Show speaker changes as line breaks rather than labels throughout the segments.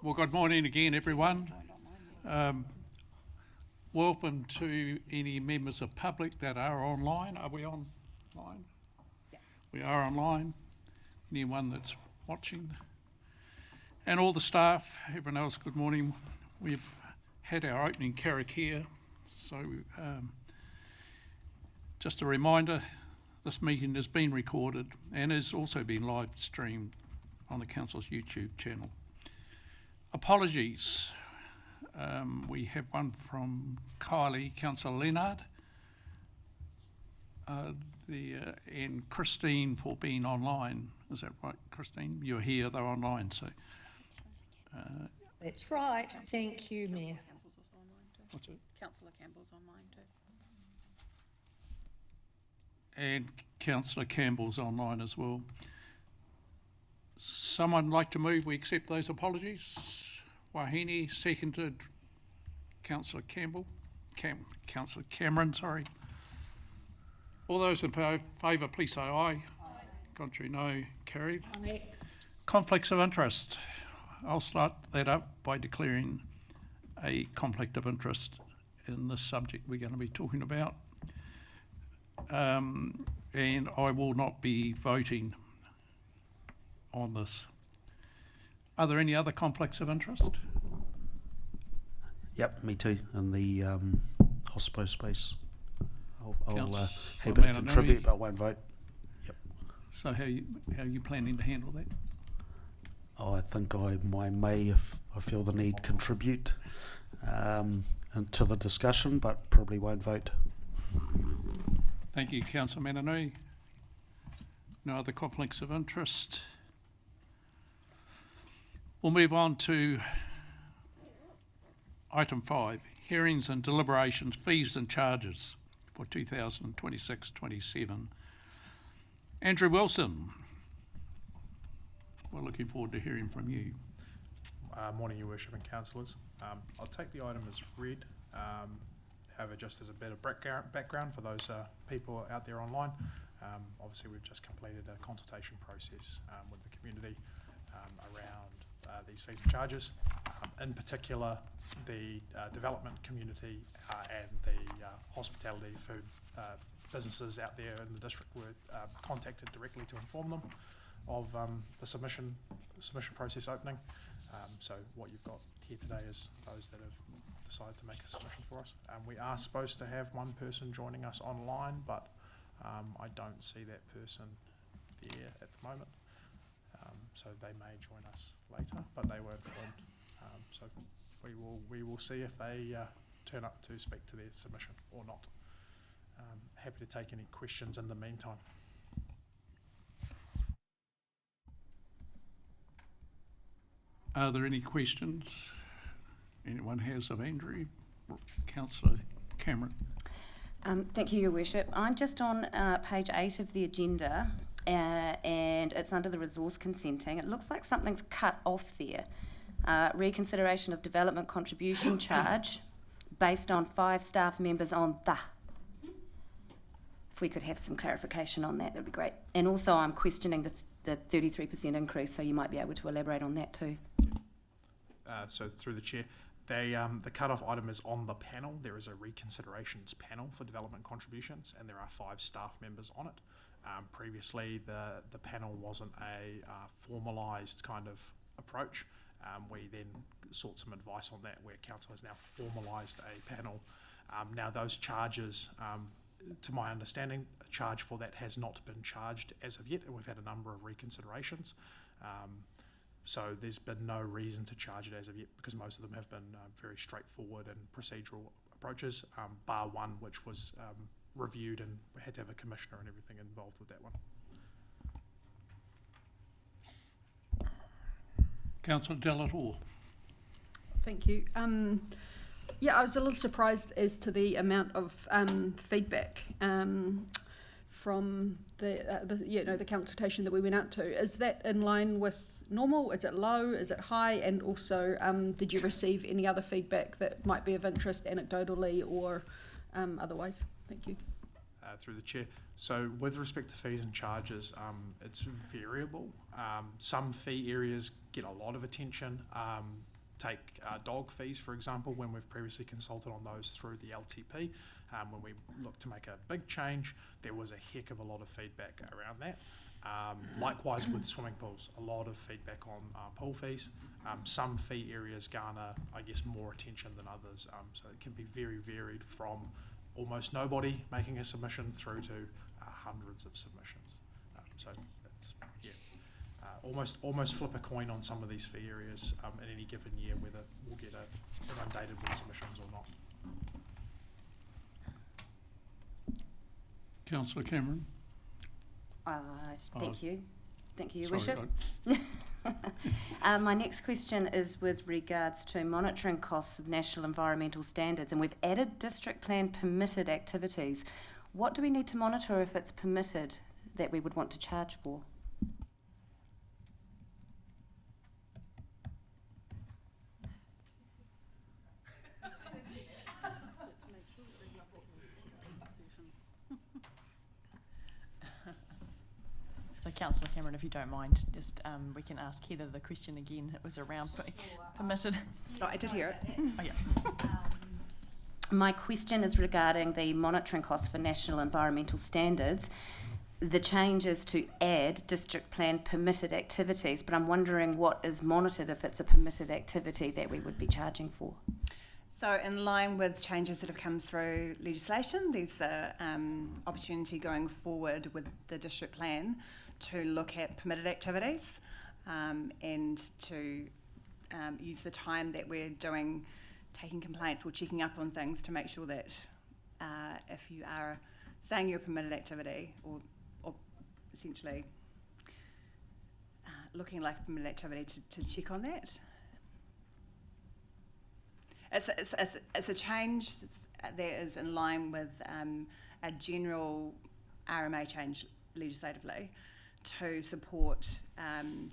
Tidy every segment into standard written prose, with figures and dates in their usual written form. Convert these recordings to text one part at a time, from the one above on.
Well, good morning again, everyone. Welcome to any members of public that are online. Are we online?
Yeah.
We are online. Anyone that's watching. And all the staff, everyone else, good morning. We've had our opening karakia, so just a reminder, this meeting has been recorded and has also been live streamed on the Council's YouTube channel. Apologies. We have one from Kylie, Councillor Leonard, and Christine for being online. Is that right, Christine? You're here, they're online, so.
That's right. Thank you, Mayor.
Campbell's also online too.
What's it?
Councillor Campbell's online too.
And Councillor Campbell's online as well. Someone like to move, we accept those apologies. Wahine, seconded. Councillor Campbell, Councillor Cameron, sorry. All those in favour, please say aye. Aye. Contrary, no. Carried.
Aye.
Conflicts of interest. I'll start that up by declaring a conflict of interest in this subject we're going to be talking about. And I will not be voting on this. Are there any other conflicts of interest?
Yep, me too, in the hospo space. I'll
Councillor
happy to
Mananui.
contribute, but won't vote. Yep.
So how are you planning to handle that?
I think I may, if I feel the need, contribute into the discussion, but probably won't vote.
Thank you, Councillor Mananui. No other conflicts of interest. We'll move on to item 5, hearings and deliberations, fees and charges for 2026-27. Andrew Wilson, we're looking forward to hearing from you.
Morning, Your Worship and Councillors. I'll take the item as read. However, just as a bit of background for those people out there online, obviously we've just completed a consultation process with the community around these fees and charges. In particular, the development community and the hospitality food businesses out there in the district were contacted directly to inform them of the submission process opening. So what you've got here today is those that have decided to make a submission for us. We are supposed to have one person joining us online, but I don't see that person there at the moment. So they may join us later, but they were informed. So we will see if they turn up to speak to their submission or not. Happy to take any questions in the meantime.
Are there any questions anyone has of Andrew? Councillor Cameron.
Thank you, Your Worship. I'm just on page 8 of the agenda and it's under the resource consenting. It looks like something's cut off there. Reconsideration of development contribution charge based on 5 staff members on the. If we could have some clarification on that would be great. And also I'm questioning the 33% increase, so you might be able to elaborate on that too.
So through the chair, the cut-off item is on the panel. There is a reconsiderations panel for development contributions, and there are 5 staff members on it. Previously, the panel wasn't a formalised kind of approach. We then sought some advice on that, where council has now formalised a panel. Now those charges, to my understanding, a charge for that has not been charged as of yet, and we've had a number of reconsiderations. So there's been no reason to charge it as of yet, because most of them have been very straightforward and procedural approaches, bar one which was reviewed and we had to have a commissioner and everything involved with that one.
Councillor Delator.
Thank you. Yeah, I was a little surprised as to the amount of feedback from the consultation that we went out to. Is that in line with normal? Is it low? Is it high? And also, did you receive any other feedback that might be of interest anecdotally or otherwise? Thank you.
Through the chair. So with respect to fees and charges, it's variable. Some fee areas get a lot of attention. take dog fees, for example, when we've previously consulted on those through the LTP. When we looked to make a big change, there was a heck of a lot of feedback around that. Likewise with swimming pools, a lot of feedback on pool fees. Some fee areas garner, I guess, more attention than others, so it can be very varied from almost nobody making a submission through to hundreds of submissions. So it's, yeah, almost flip a coin on some of these fee areas in any given year, whether we'll get inundated with submissions or not.
Councillor Cameron?
Thank you. Thank you, Your
Sorry,
Worship. My next question is with regards to monitoring costs of national environmental standards, and we've added district plan permitted activities. What do we need to monitor if it's permitted that we would want to charge for?
So Councillor Cameron, if you don't mind, just we can ask Heather the question again. It was around permitted.
Oh, I did hear it.
Oh yeah.
My question is regarding the monitoring costs for national environmental standards. The change is to add district plan permitted activities, but I'm wondering what is monitored if it's a permitted activity that we would be charging for.
So in line with changes that have come through legislation, there's an opportunity going forward with the district plan to look at permitted activities and to use the time that we're taking complaints or checking up on things to make sure that if you are saying you're a permitted activity or essentially looking like a permitted activity to check on that. It's a change that is in line with a general RMA change legislatively to support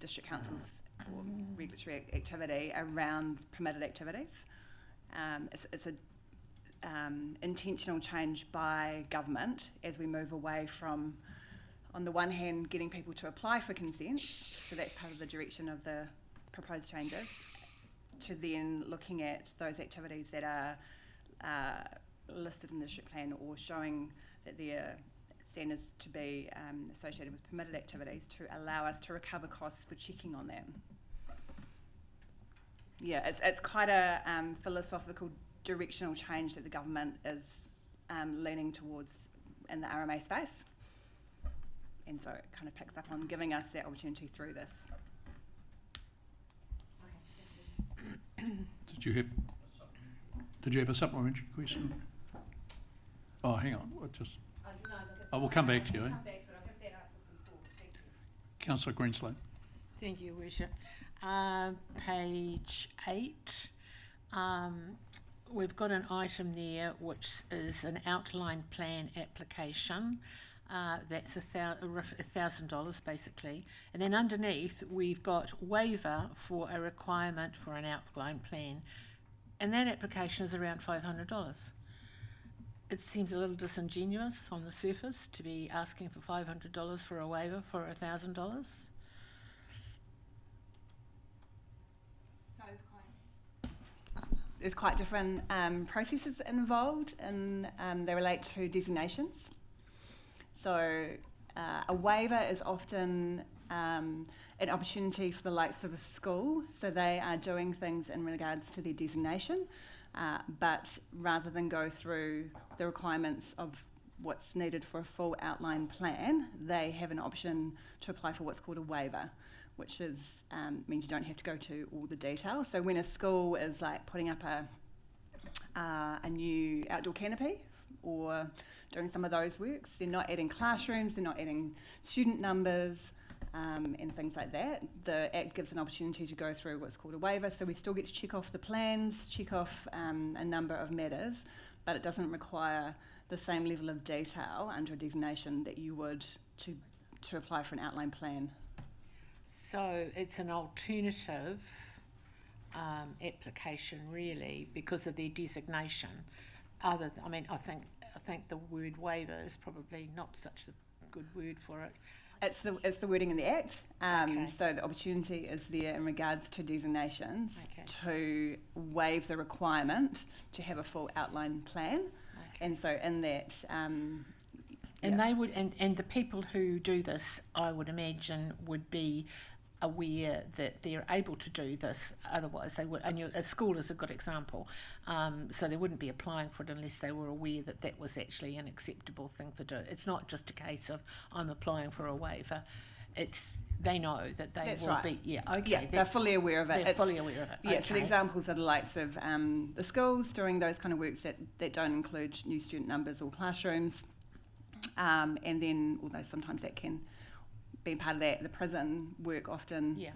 district councils or regulatory activity around permitted activities. It's an intentional change by government as we move away from, on the one hand, getting people to apply for consent, so that's part of the direction of the proposed changes, to then looking at those activities that are listed in the district plan or showing that they're standards to be associated with permitted activities to allow us to recover costs for checking on them. Yeah, it's quite a philosophical directional change that the government is leaning towards in the RMA space. And so it kind of picks up on giving us that opportunity through this.
Did you have a supplementary question? Oh, hang on. We'll come back to you. Councillor Greenslow.
Thank you, Worship. Page 8. We've got an item there which is an outline plan application. That's $1,000 basically. And then underneath we've got waiver for a requirement for an outline plan. And that application is around $500. It seems a little disingenuous on the surface to be asking for $500 for a waiver for $1,000.
There's quite different processes involved, and they relate to designations. So a waiver is often an opportunity for the likes of a school, so they are doing things in regards to their designation, but rather than go through the requirements of what's needed for a full outline plan, they have an option to apply for what's called a waiver, which is means you don't have to go to all the detail. So when a school is like putting up a new outdoor canopy or doing some of those works, they're not adding classrooms, they're not adding student numbers and things like that. The Act gives an opportunity to go through what's called a waiver, so we still get to check off the plans, check off a number of matters, but it doesn't require the same level of detail under a designation that you would to apply for an outline plan.
So it's an alternative application, really, because of their designation. I think the word waiver is probably not such a good word for it.
It's the wording in the Act.
Okay.
So the opportunity is there in regards to designations
Okay.
to waive the requirement to have a full outline plan. And so in that,
And
yeah.
they would, and the people who do this, I would imagine, would be aware that they're able to do this. Otherwise, they would. And a school is a good example. So they wouldn't be applying for it unless they were aware that that was actually an acceptable thing for do. It's not just a case of I'm applying for a waiver. It's they know that they
That's
will
right.
be. Yeah. Okay.
yeah, they're fully aware of it.
They're
It's-
fully aware of it.
Yeah, so the
Okay.
examples are the likes of the schools doing those kind of works that don't include new student numbers or classrooms. And then, although sometimes that can be part of that, the prison work often.
Yeah.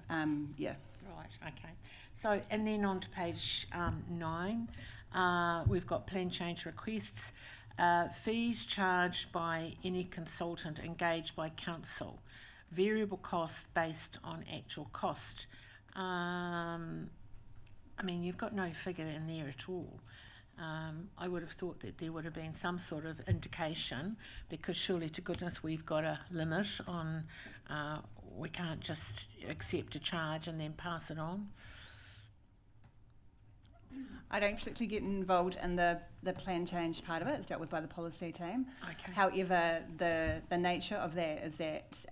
Yeah.
Right, okay. So, and then on to page 9, we've got plan change requests. Fees charged by any consultant engaged by council. Variable cost based on actual cost. I mean, you've got no figure in there at all. I would have thought that there would have been some sort of indication, because surely to goodness we've got a limit on, we can't just accept a charge and then pass it on.
I don't particularly get involved in the plan change part of it. It's dealt with by the policy team.
Okay.
However, the nature of that is that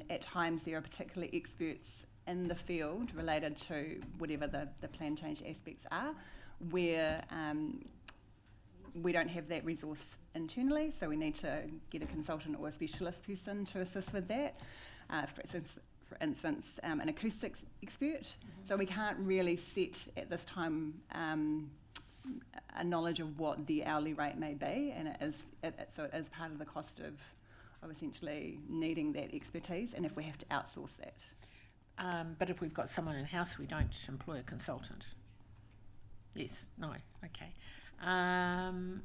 at times there are particular experts in the field related to whatever the plan change aspects are, where we don't have that resource internally, so we need to get a consultant or a specialist person to assist with that. For instance, an acoustics expert. Mm-hmm. So we can't really set at this time a knowledge of what the hourly rate may be, and it is part of the cost of essentially needing that expertise, and if we have to outsource that.
But if we've got someone in-house, we don't employ a consultant. Yes, no, okay. And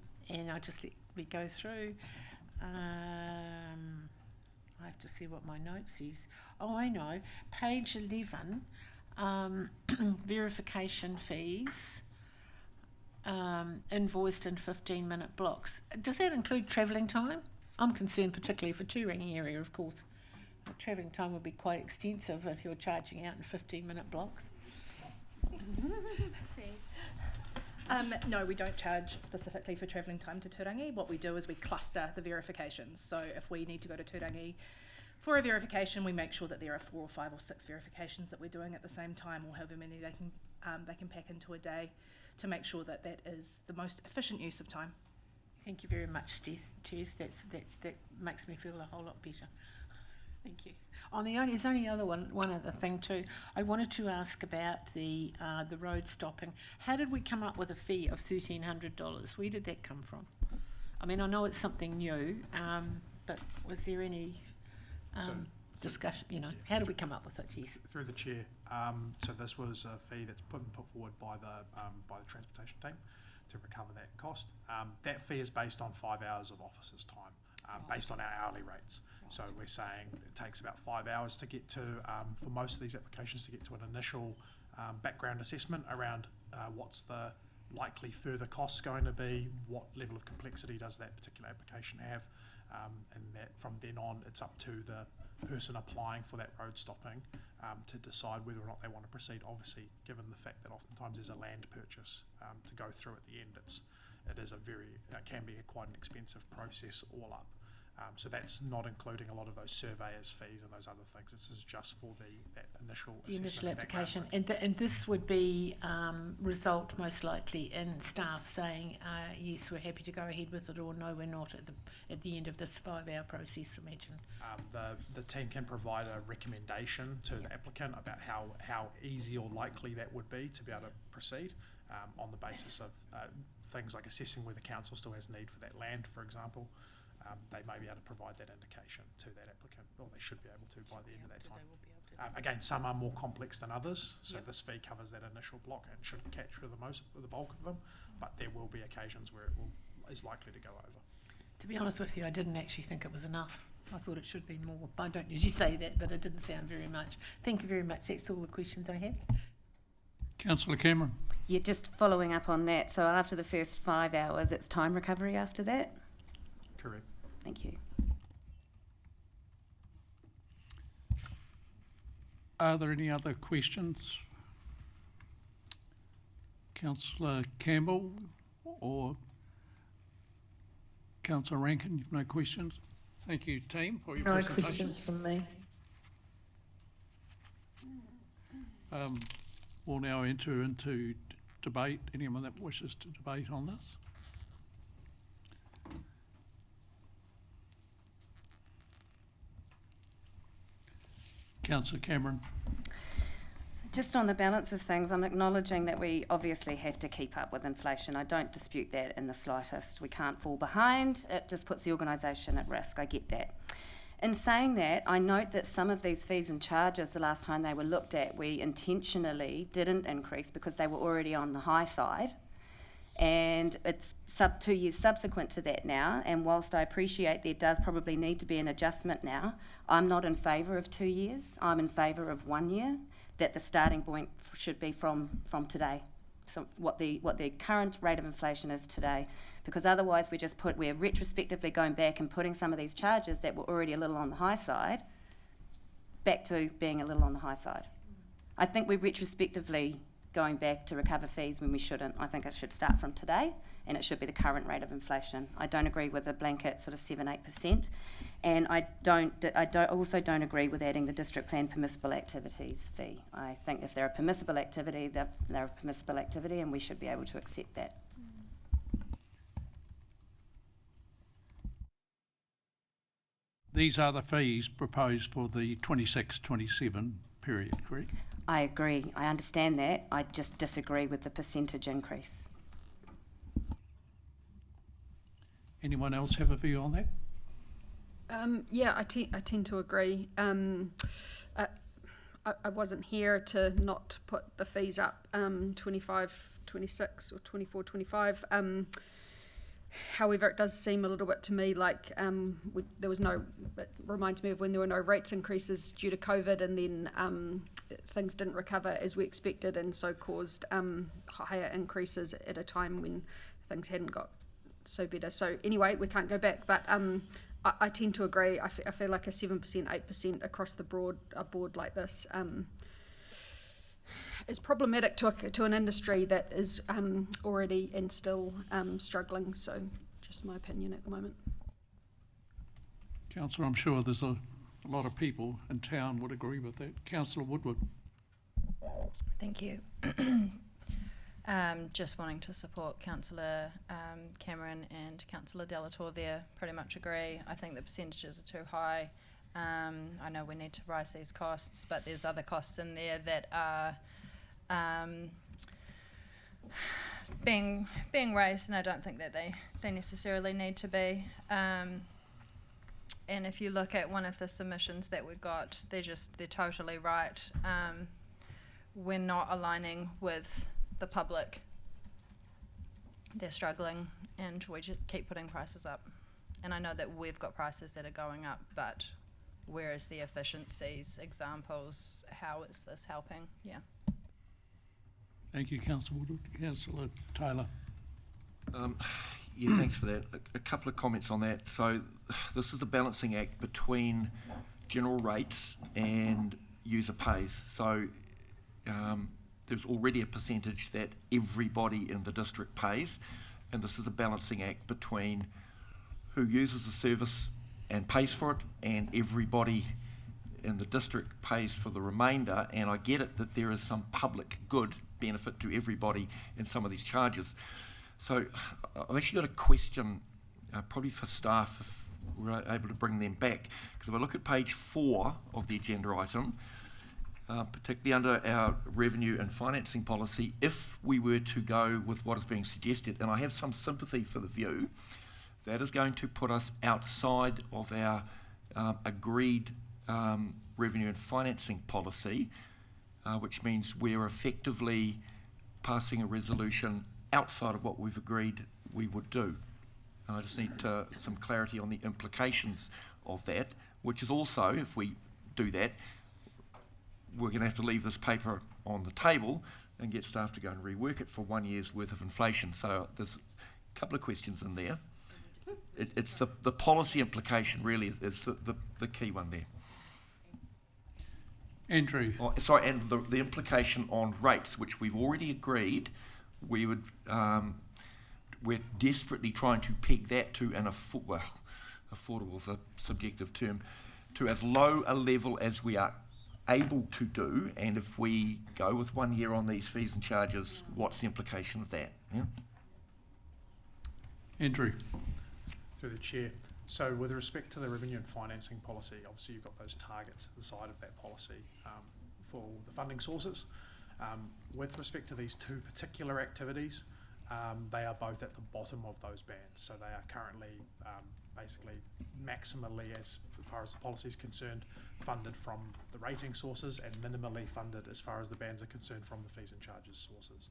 I'll just let me go through. I have to see what my notes is. Oh, I know. Page 11, verification fees, invoiced in 15-minute blocks. Does that include travelling time? I'm concerned particularly for Turangi area, of course. Travelling time would be quite extensive if you're charging out in 15-minute blocks.
No, we don't charge specifically for travelling time to Turangi. What we do is we cluster the verifications. So if we need to go to Turangi for a verification, we make sure that there are 4 or 5 or 6 verifications that we're doing at the same time, or however many they can pack into a day, to make sure that that is the most efficient use of time.
Thank you very much, Tess. That makes me feel a whole lot better. Thank you. There's only one other thing too. I wanted to ask about the road stopping. How did we come up with a fee of $1,300? Where did that come from? I mean, I know it's something new, but was there any discussion? You know, how did we come up with it? Yes.
Through the chair. So this was a fee that's put forward by the transportation team to recover that cost. That fee is based on 5 hours of officers' time, based on our hourly rates. So we're saying it takes about 5 hours to get to, for most of these applications, to get to an initial background assessment around what's the likely further costs going to be, what level of complexity does that particular application have, and that from then on it's up to the person applying for that road stopping to decide whether or not they want to proceed. Obviously, given the fact that oftentimes there's a land purchase to go through at the end, it can be quite an expensive process all up. So that's not including a lot of those surveyors' fees and those other things. This is just for that initial assessment.
The initial
and
application.
background.
And this would be result most likely in staff saying, yes, we're happy to go ahead with it, or no, we're not at the end of this 5-hour process, imagine.
The team can provide a recommendation to the applicant about how easy or likely that would be to be able to proceed on the basis of things like assessing whether council still has need for that land, for example. They may be able to provide that indication to that applicant, or they should be able to by the end of that time. Again, some are more complex than others, so this fee covers that initial block and should capture the bulk of them, but there will be occasions where is likely to go over.
To be honest with you, I didn't actually think it was enough. I thought it should be more. I don't usually say that, but it didn't sound very much. Thank you very much. That's all the questions I have.
Councillor Cameron.
Yeah, just following up on that. So after the first 5 hours, it's time recovery after that?
Correct.
Thank you.
Are there any other questions? Councillor Campbell or Councillor Rankin, you've no questions? Thank you, team, for your
No
presentation.
questions from me.
We'll now enter into debate. Anyone that wishes to debate on this? Councillor Cameron.
Just on the balance of things, I'm acknowledging that we obviously have to keep up with inflation. I don't dispute that in the slightest. We can't fall behind. It just puts the organisation at risk. I get that. In saying that, I note that some of these fees and charges, the last time they were looked at, we intentionally didn't increase because they were already on the high side. And it's 2 years subsequent to that now, and whilst I appreciate there does probably need to be an adjustment now, I'm not in favour of 2 years. I'm in favour of 1 year, that the starting point should be from today, so what the current rate of inflation is today, because otherwise we're retrospectively going back and putting some of these charges that were already a little on the high side back to being a little on the high side. I think we're retrospectively going back to recover fees when we shouldn't. I think it should start from today and it should be the current rate of inflation. I don't agree with the blanket sort of 7-8%, and I also don't agree with adding the district plan permissible activities fee. I think if they're a permissible activity, they're a permissible activity, and we should be able to accept that.
These are the fees proposed for the 26-27 period, correct?
I agree. I understand that. I just disagree with the percentage increase.
Anyone else have a view on that?
Yeah, I tend to agree. I wasn't here to not put the fees up 25, 26 or 24, 25. However, it does seem a little bit to me like there was no, it reminds me of when there were no rates increases due to COVID, and then things didn't recover as we expected, and so caused higher increases at a time when things hadn't got so better. So anyway, we can't go back, but I tend to agree. I feel like a 7%, 8% across the board like this is problematic to an industry that is already and still struggling. So just my opinion at the moment.
Councillor, I'm sure there's a lot of people in town would agree with that. Councillor Woodward.
Thank you. Just wanting to support Councillor Cameron and Councillor Delator there. Pretty much agree. I think the percentages are too high. I know we need to rise these costs, but there's other costs in there that are being raised, and I don't think that they necessarily need to be. And if you look at one of the submissions that we got, they're totally right. We're not aligning with the public. They're struggling, and we just keep putting prices up. And I know that we've got prices that are going up, but where is the efficiencies, examples, how is this helping? Yeah.
Thank you, Councillor Woodward. Councillor Taylor.
Yeah, thanks for that. A couple of comments on that. So this is a balancing act between general rates and user pays. So there's already a percentage that everybody in the district pays, and this is a balancing act between who uses the service and pays for it, and everybody in the district pays for the remainder. And I get it that there is some public good benefit to everybody in some of these charges. So I've actually got a question, probably for staff, if we're able to bring them back, because if I look at page 4 of the agenda item, particularly under our revenue and financing policy, if we were to go with what is being suggested, and I have some sympathy for the view, that is going to put us outside of our agreed revenue and financing policy, which means we're effectively passing a resolution outside of what we've agreed we would do. And I just need some clarity on the implications of that, which is also, if we do that, we're going to have to leave this paper on the table and get staff to go and rework it for 1 year's worth of inflation. So there's a couple of questions in there. It's the policy implication really is the key one there.
Andrew,
and the implication on rates, which we've already agreed, we would, we're desperately trying to peg that to an affordable is a subjective term, to as low a level as we are able to do, and if we go with 1 year on these fees and charges, what's the implication of that? Yeah?
Andrew,
Through the chair. So with respect to the revenue and financing policy, obviously you've got those targets at the side of that policy for the funding sources. With respect to these two particular activities, they are both at the bottom of those bands. So they are currently basically maximally, as far as the policy is concerned, funded from the rating sources and minimally funded as far as the bands are concerned from the fees and charges sources.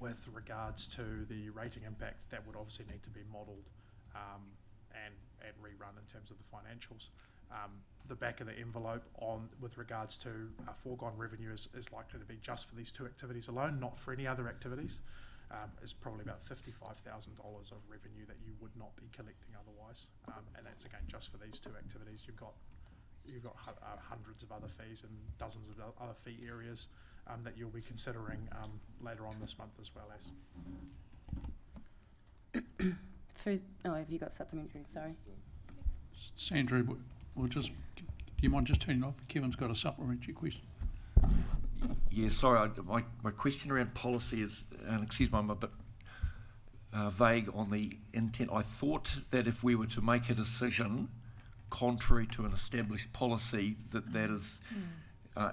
With regards to the rating impact, that would obviously need to be modelled and rerun in terms of the financials. The back of the envelope with regards to foregone revenue is likely to be just for these two activities alone, not for any other activities. It's probably about $55,000 of revenue that you would not be collecting otherwise, and that's again just for these two activities. You've got hundreds of other fees and dozens of other fee areas that you'll be considering later on this month as well as.
Have you got supplementary? Sorry.
Sandra, we'll just, do you mind just turning off? Kevin's got a supplementary question.
Yeah, sorry, my question around policy is, and excuse me, I'm a bit vague on the intent. I thought that if we were to make a decision contrary to an established policy, that is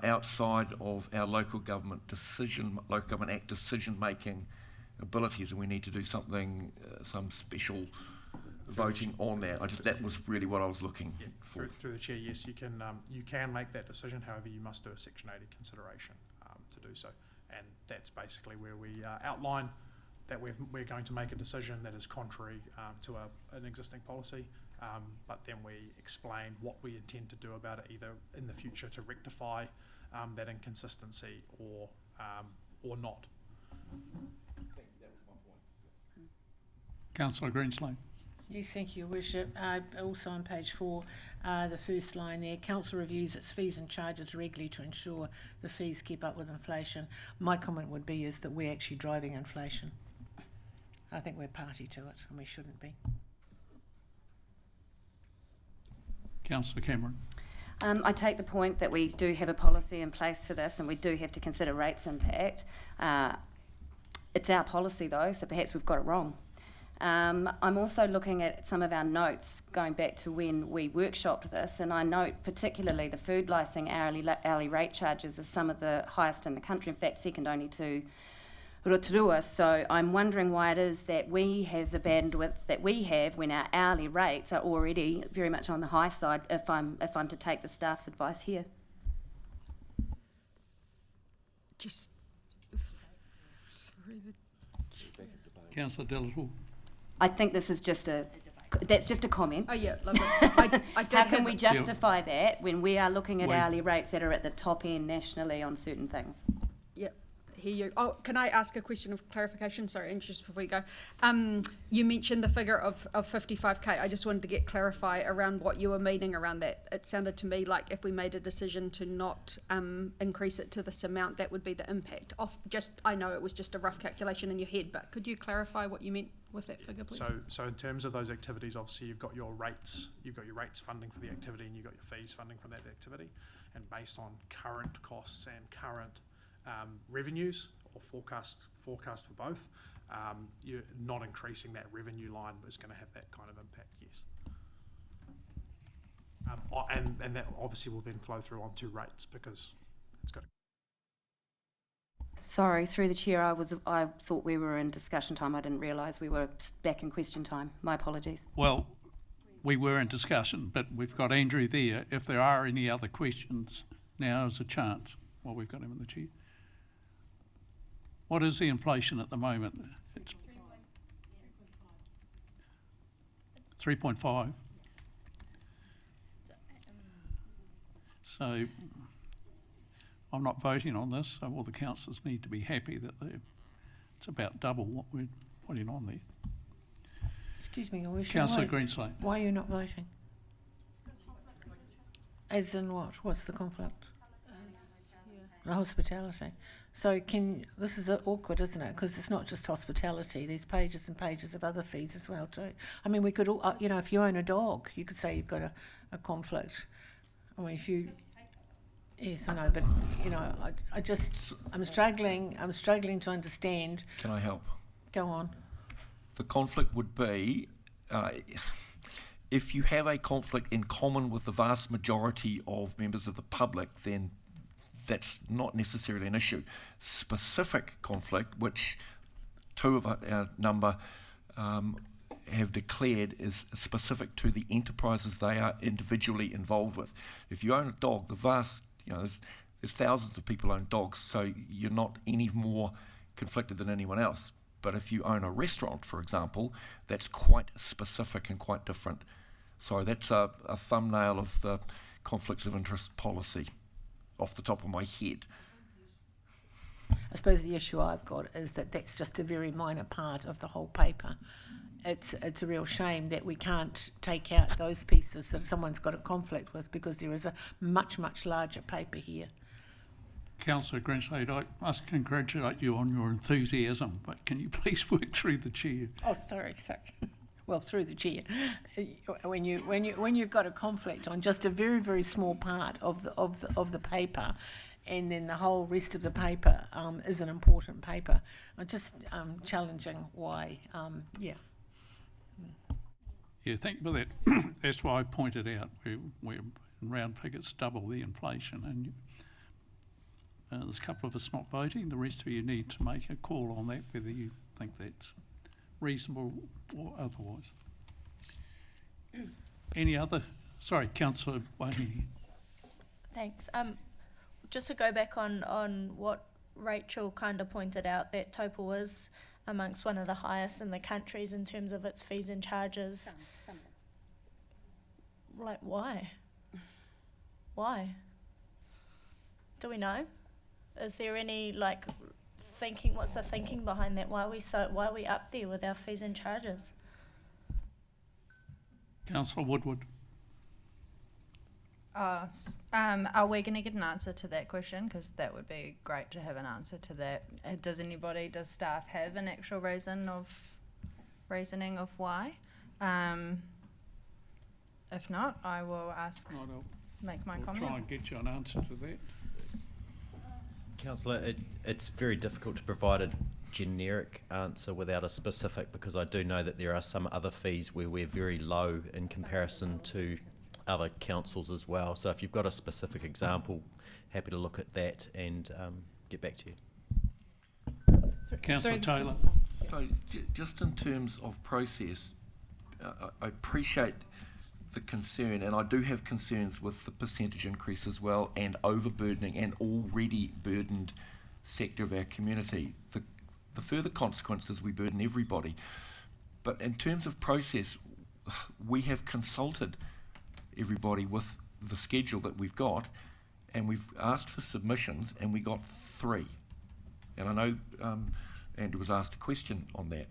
outside of our local government act decision-making abilities, and we need to do something, some special voting on that. That was really what I was looking for.
Through the chair, yes, you can make that decision. However, you must do a Section 80 consideration to do so, and that's basically where we outline that we're going to make a decision that is contrary to an existing policy, but then we explain what we intend to do about it, either in the future to rectify that inconsistency or not.
Councillor Greenslade.
Yes, thank you, Your Worship. Also on page 4, the first line there, Council reviews its fees and charges regularly to ensure the fees keep up with inflation. My comment would be is that we're actually driving inflation. I think we're party to it, and we shouldn't be.
Councillor Cameron.
I take the point that we do have a policy in place for this, and we do have to consider rates impact. It's our policy though, so perhaps we've got it wrong. I'm also looking at some of our notes going back to when we workshopped this, and I note particularly the food licensing hourly rate charges is some of the highest in the country, in fact second only to Rotorua. So I'm wondering why it is that we have the bandwidth that we have when our hourly rates are already very much on the high side, if I'm to take the staff's advice here.
Just
Councillor Delator.
I think this is that's just a comment.
Oh yeah, lovely. I did
How can
have
we justify that when we are looking at hourly rates that are at the top end nationally on certain things?
Yeah, hear you. Oh, can I ask a question of clarification? Sorry, and just before you go. You mentioned the figure of 55k. I just wanted to get clarify around what you were meaning around that. It sounded to me like if we made a decision to not increase it to this amount, that would be the impact. I know it was just a rough calculation in your head, but could you clarify what you meant with that figure, please?
So in terms of those activities, obviously you've got your rates funding for the activity, and you've got your fees funding from that activity, and based on current costs and current revenues or forecast for both, you're not increasing that revenue line is going to have that kind of impact, yes. And that obviously will then flow through onto rates because it's got.
Sorry, through the chair, I thought we were in discussion time. I didn't realise we were back in question time. My apologies.
Well, we were in discussion, but we've got Andrew there. If there are any other questions, now is a chance while we've got him in the chair. What is the inflation at the moment? It's 3.5. So I'm not voting on this, so all the councillors need to be happy that it's about double what we're putting on there.
Excuse me, Your Worship.
Councillor Greenslade.
Why are you not voting? As in what? What's the conflict? The hospitality. So this is awkward, isn't it? Because it's not just hospitality. There's pages and pages of other fees as well too. I mean, we could all, if you own a dog, you could say you've got a conflict. I mean, if you, yes, I know, but I'm struggling to understand.
Can I help?
Go on.
The conflict would be, if you have a conflict in common with the vast majority of members of the public, then that's not necessarily an issue. Specific conflict, which two of our number have declared is specific to the enterprises they are individually involved with. If you own a dog, there's thousands of people own dogs, so you're not any more conflicted than anyone else. But if you own a restaurant, for example, that's quite specific and quite different. So that's a thumbnail of the conflicts of interest policy off the top of my head.
I suppose the issue I've got is that that's just a very minor part of the whole paper. It's a real shame that we can't take out those pieces that someone's got a conflict with, because there is a much, much larger paper here.
Councillor Greenslade, I must congratulate you on your enthusiasm, but can you please work through the chair?
Oh, sorry. Well, through the chair. When you've got a conflict on just a very, very small part of the paper, and then the whole rest of the paper is an important paper, I'm just challenging why.
Yeah, thank you for that. That's why I pointed out we're in round figures double the inflation, and there's a couple of us not voting. The rest of you need to make a call on that, whether you think that's reasonable or otherwise. Any other? Sorry, Councillor Wahine.
Thanks. Just to go back on what Rachel kind of pointed out, that Taupo is amongst one of the highest in the countries in terms of its fees and charges. Like, why? Why? Do we know? Is there any thinking? What's the thinking behind that? Why are we up there with our fees and charges?
Councillor Woodward.
Are we going to get an answer to that question? Because that would be great to have an answer to that. Does staff have an actual reasoning of why? If not, I will make my comment.
We'll try and get you an answer to that.
Councillor, it's very difficult to provide a generic answer without a specific, because I do know that there are some other fees where we're very low in comparison to other councils as well. So if you've got a specific example, happy to look at that and get back to you.
Councillor Taylor.
So just in terms of process, I appreciate the concern, and I do have concerns with the percentage increase as well, and overburdening an already burdened sector of our community. The further consequence is we burden everybody. But in terms of process, we have consulted everybody with the schedule that we've got, and we've asked for submissions, and we got 3. And I know Andrew was asked a question on that,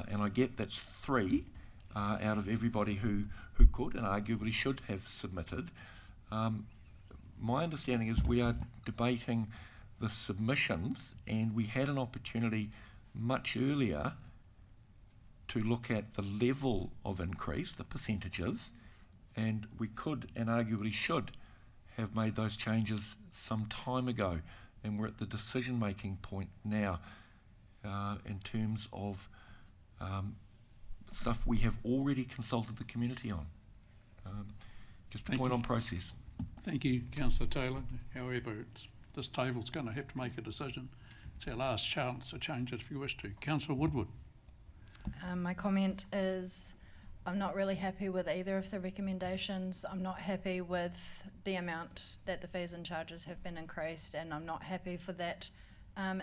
and I get that's 3 out of everybody who could and arguably should have submitted. My understanding is we are debating the submissions, and we had an opportunity much earlier to look at the level of increase, the percentages, and we could and arguably should have made those changes some time ago, and we're at the decision-making point now in terms of stuff we have already consulted the community on. Just a point on process.
Thank you, Councillor Taylor. However, this table's going to have to make a decision. It's our last chance to change it if you wish to. Councillor Woodward.
My comment is I'm not really happy with either of the recommendations. I'm not happy with the amount that the fees and charges have been increased, and I'm not happy for that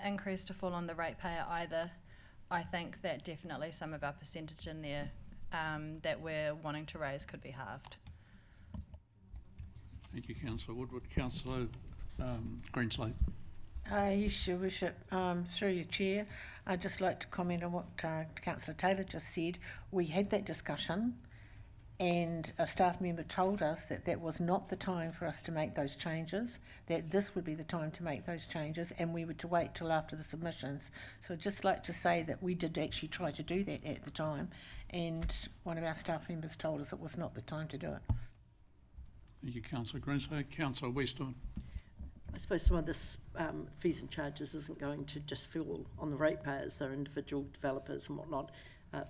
increase to fall on the ratepayer either. I think that definitely some of our percentage in there that we're wanting to raise could be halved.
Thank you, Councillor Woodward. Councillor Greenslade.
Yes, Your Worship. Through your chair, I'd just like to comment on what Councillor Taylor just said. We had that discussion, and a staff member told us that that was not the time for us to make those changes, that this would be the time to make those changes, and we were to wait till after the submissions. So I'd just like to say that we did actually try to do that at the time, and one of our staff members told us it was not the time to do it.
Thank you, Councillor Grimsay. Councillor Weston.
I suppose some of this fees and charges isn't going to just fall on the ratepayers. There are individual developers and whatnot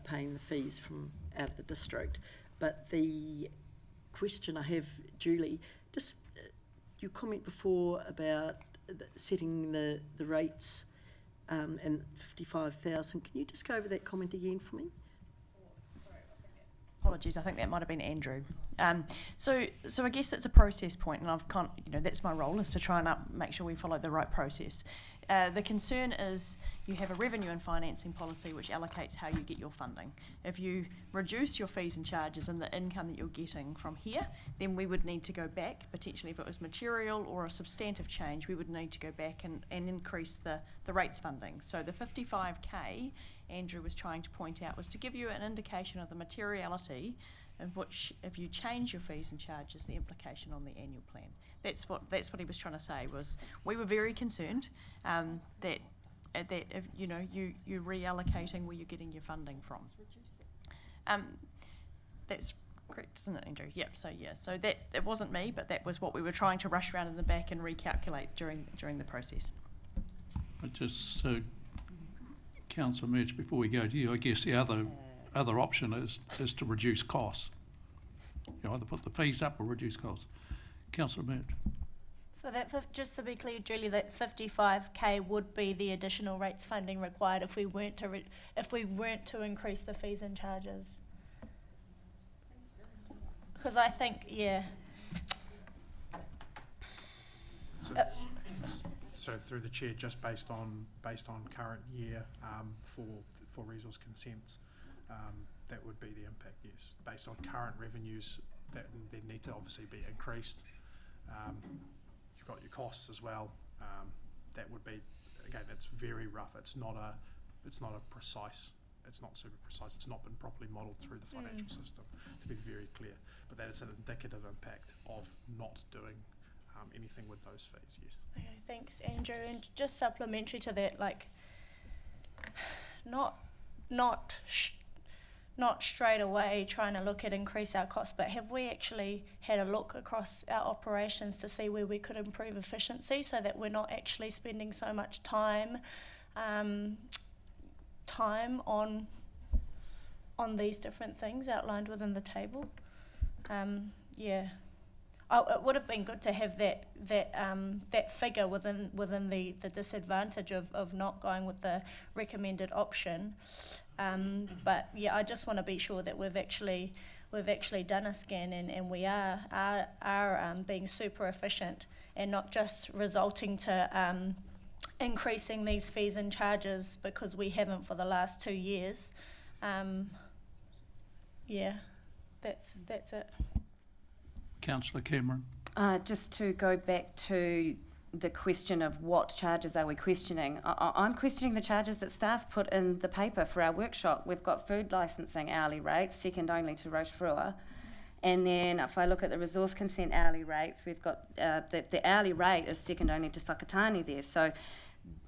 paying the fees from out of the district. But the question I have, Julie, just your comment before about setting the rates and 55,000. Can you just go over that comment again for me?
Apologies, I think that might have been Andrew. So I guess it's a process point, and that's my role, is to try and make sure we follow the right process. The concern is you have a revenue and financing policy which allocates how you get your funding. If you reduce your fees and charges and the income that you're getting from here, then we would need to go back, potentially if it was material or a substantive change, we would need to go back and increase the rates funding. So the 55K Andrew was trying to point out was to give you an indication of the materiality of which, if you change your fees and charges, the implication on the annual plan. That's what he was trying to say. Was we were very concerned that if you're reallocating where you're getting your funding from. That's correct, isn't it, Andrew? Yep. So that it wasn't me, but that was what we were trying to rush around in the back and recalculate during the process.
But just Councillor Murch, before we go to you, I guess the other option is to reduce costs. You either put the fees up or reduce costs. Councillor Murch.
So that, just to be clear, Julie, that 55K would be the additional rates funding required if we weren't to increase the fees and charges. Because I think, yeah.
So through the chair, just based on current year for resource consents, that would be the impact. Yes, based on current revenues, that they need to obviously be increased. You've got your costs as well. That would be, again, it's very rough. It's not precise. It's not super precise. It's not been properly modelled through the financial system, to be very clear. But that is an indicative impact of not doing anything with those fees. Yes.
Okay, thanks, Andrew. And just supplementary to that, like, not straight away trying to look at increase our costs, but have we actually had a look across our operations to see where we could improve efficiency so that we're not actually spending so much time on these different things outlined within the table? Yeah. It would have been good to have that figure within the disadvantage of not going with the recommended option. But yeah, I just want to be sure that we've actually done a scan and we are being super efficient and not just resulting to increasing these fees and charges because we haven't for the last 2 years. Yeah, that's it.
Councillor Cameron.
Just to go back to the question of what charges are we questioning. I'm questioning the charges that staff put in the paper for our workshop. We've got food licensing hourly rates, second only to Rotorua. And then if I look at the resource consent hourly rates, we've got the hourly rate is second only to Whakatane there. So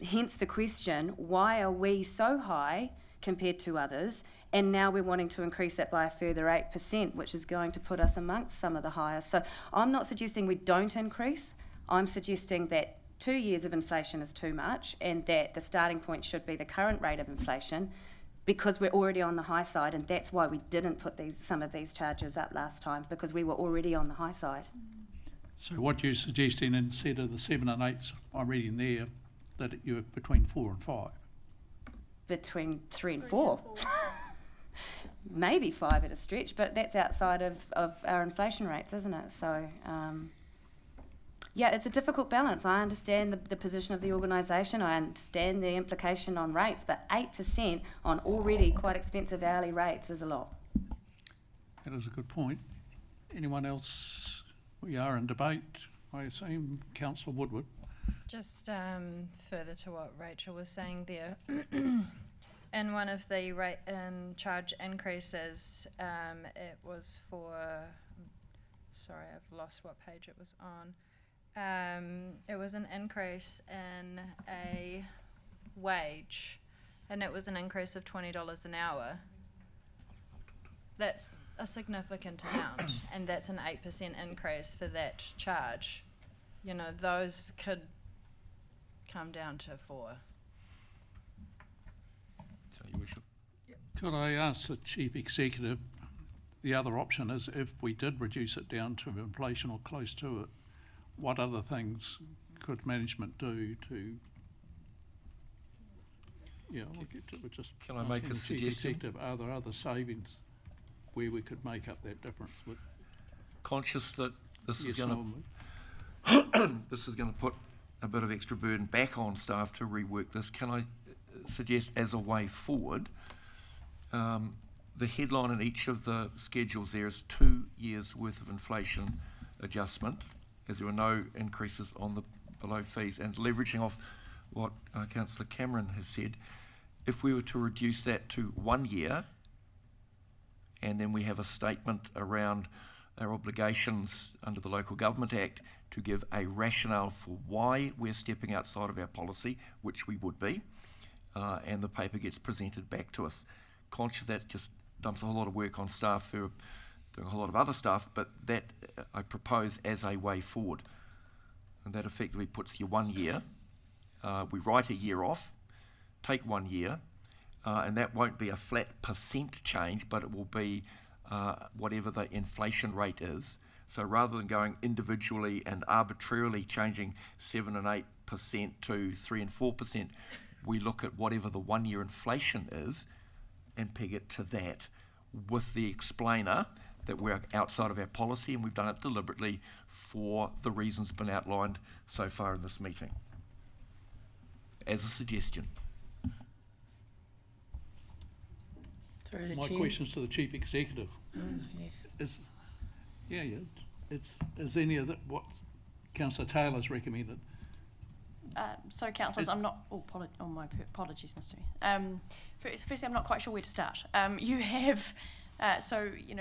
hence the question, why are we so high compared to others? And now we're wanting to increase it by a further 8%, which is going to put us amongst some of the highest. So I'm not suggesting we don't increase. I'm suggesting that 2 years of inflation is too much and that the starting point should be the current rate of inflation because we're already on the high side, and that's why we didn't put some of these charges up last time, because we were already on the high side.
So what you're suggesting, instead of the 7 and 8, I'm reading there, that you're between 4 and 5?
Between 3 and 4. Maybe 5 at a stretch, but that's outside of our inflation rates, isn't it? So, yeah, it's a difficult balance. I understand the position of the organisation. I understand the implication on rates, but 8% on already quite expensive hourly rates is a lot.
That is a good point. Anyone else? We are in debate, I assume. Councillor Woodward.
Just further to what Rachel was saying there, in one of the rate charge increases, it was for, sorry, I've lost what page it was on. It was an increase in a wage, and it was an increase of $20 an hour. That's a significant amount, and that's an 8% increase for that charge. You know, those could come down to 4.
So Your Worship.
Could I ask the Chief Executive, the other option is if we did reduce it down to inflation or close to it, what other things could management do to, we're just
Can I make
asking
a
the Chief
suggestion?
Executive, are there other savings where we could make up that difference with?
Conscious that this is
Yes,
going
no,
to this is going to put a bit of extra burden back on staff to rework this. Can I suggest as a way forward, the headline in each of the schedules there is 2 years worth of inflation adjustment, as there were no increases on the below fees, and leveraging off what Councillor Cameron has said, if we were to reduce that to 1 year, and then we have a statement around our obligations under the Local Government Act to give a rationale for why we're stepping outside of our policy, which we would be, and the paper gets presented back to us. Conscious that just dumps a whole lot of work on staff who are doing a whole lot of other stuff, but that I propose as a way forward. And that effectively puts you 1 year. We write a year off, take 1 year, and that won't be a flat percent change, but it will be whatever the inflation rate is. So rather than going individually and arbitrarily changing 7 and 8% to 3 and 4%, we look at whatever the 1 year inflation is and peg it to that, with the explainer that we're outside of our policy, and we've done it deliberately for the reasons been outlined so far in this meeting. As a suggestion.
Through the
My
chair.
question's to the Chief Executive.
Yes.
Is any of that what Councillor Taylor's recommended?
So, councillors, I'm not. My apologies, Mr. Firstly, I'm not quite sure where to start. You have.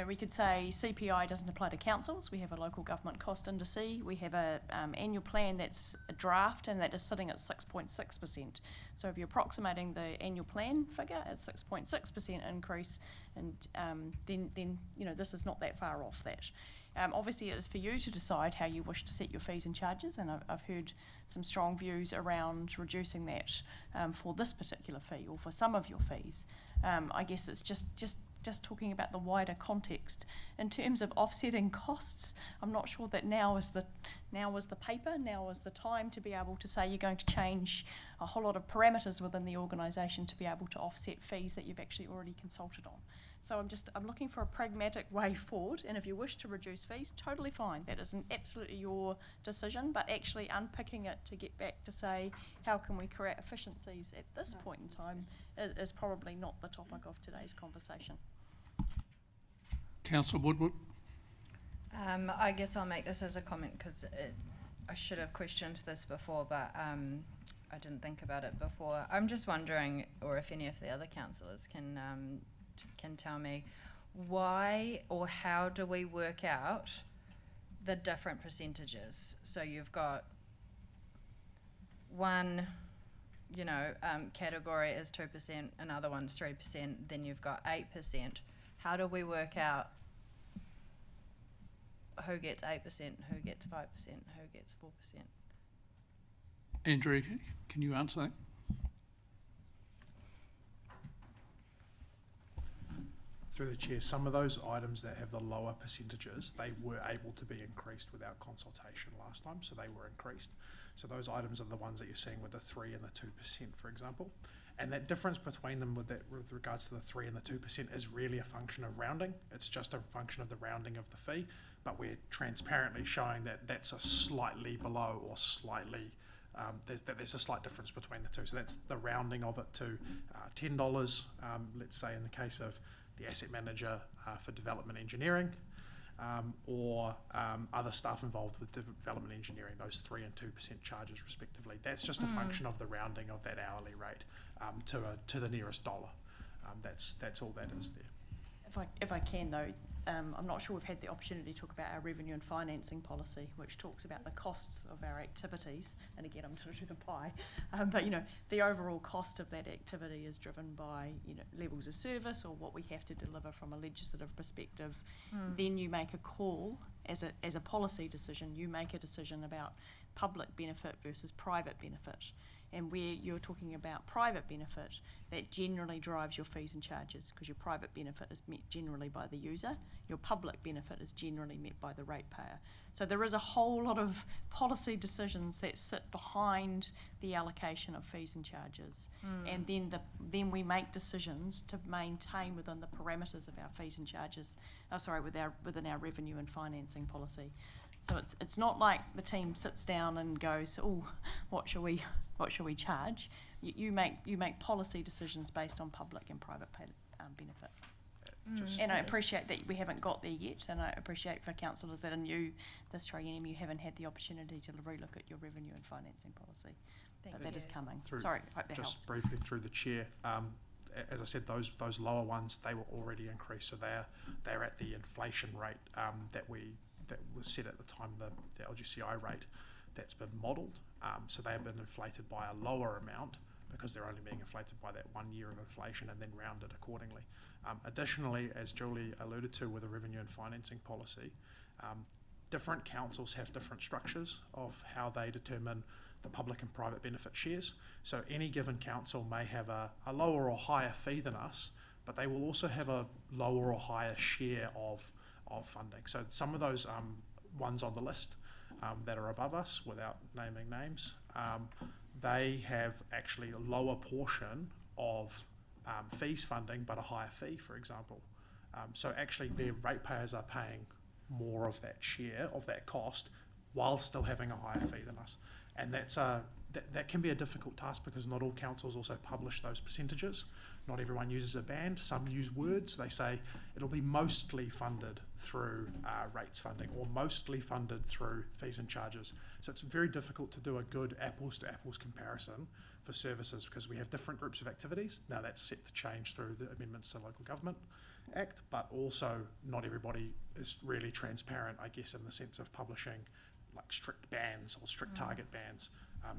We could say CPI doesn't apply to councils. We have a local government cost indice. We have a annual plan that's a draft, and that is sitting at 6.6%. So if you're approximating the annual plan figure at 6.6% increase, and then this is not that far off that. Obviously, it is for you to decide how you wish to set your fees and charges, and I've heard some strong views around reducing that for this particular fee or for some of your fees. I guess it's just talking about the wider context in terms of offsetting costs. I'm not sure that now is the time to be able to say you're going to change a whole lot of parameters within the organisation to be able to offset fees that you've actually already consulted on. So I'm looking for a pragmatic way forward, and if you wish to reduce fees, totally fine. That is absolutely your decision, but actually unpicking it to get back to say how can we create efficiencies at this point in time is probably not the topic of today's conversation.
Councillor Woodward?
I guess I'll make this as a comment because I should have questioned this before, but I didn't think about it before. I'm just wondering, or if any of the other councillors can tell me, why or how do we work out the different percentages? So you've got one, category is 2%, another one's 3%, then you've got 8%. How do we work out who gets 8%, who gets 5%, who gets 4%?
Andrew, can you answer that?
Through the chair, some of those items that have the lower percentages, they were able to be increased without consultation last time, so they were increased. So those items are the ones that you're seeing with the 3 and the 2%, for example. And that difference between them with regards to the 3 and the 2% is really a function of rounding. It's just a function of the rounding of the fee, but we're transparently showing that that's a slightly below or slightly, there's a slight difference between the two. So that's the rounding of it to $10, let's say in the case of the asset manager for development engineering, or other staff involved with development engineering, those 3 and 2% charges respectively. That's just a function of the rounding of that hourly rate. to the nearest dollar. That's all that is there.
If I can though, I'm not sure we've had the opportunity to talk about our revenue and financing policy, which talks about the costs of our activities. And again, I'm trying to do the pie, but the overall cost of that activity is driven by levels of service or what we have to deliver from a legislative perspective. Then you make a call as a policy decision. You make a decision about public benefit versus private benefit. And where you're talking about private benefit, that generally drives your fees and charges, because your private benefit is met generally by the user, your public benefit is generally met by the ratepayer. So there is a whole lot of policy decisions that sit behind the allocation of fees and charges, and then we make decisions to maintain within the parameters of our fees and charges. Within our revenue and financing policy. So it's not like the team sits down and goes, oh, what shall we charge? You make policy decisions based on public and private benefit. And I appreciate that we haven't got there yet, and I appreciate for councillors that are new this triennium, you haven't had the opportunity to relook at your revenue and financing policy. But that is coming. Sorry, hope that helps.
Just briefly through the chair, as I said, those lower ones, they were already increased, so they're at the inflation rate that was set at the time, the LGCI rate that's been modelled. So they have been inflated by a lower amount because they're only being inflated by that 1 year of inflation and then rounded accordingly. Additionally, as Julie alluded to with the revenue and financing policy, different councils have different structures of how they determine the public and private benefit shares. So any given council may have a lower or higher fee than us, but they will also have a lower or higher share of funding. So some of those ones on the list that are above us, without naming names, they have actually a lower portion of fees funding, but a higher fee, for example. So actually their ratepayers are paying more of that share of that cost while still having a higher fee than us. And that can be a difficult task because not all councils also publish those percentages. Not everyone uses a band. Some use words. They say it'll be mostly funded through rates funding or mostly funded through fees and charges. So it's very difficult to do a good apples to apples comparison for services because we have different groups of activities. Now that's set to change through the amendments to the Local Government Act, but also not everybody is really transparent, I guess, in the sense of publishing like strict bans or strict target bans.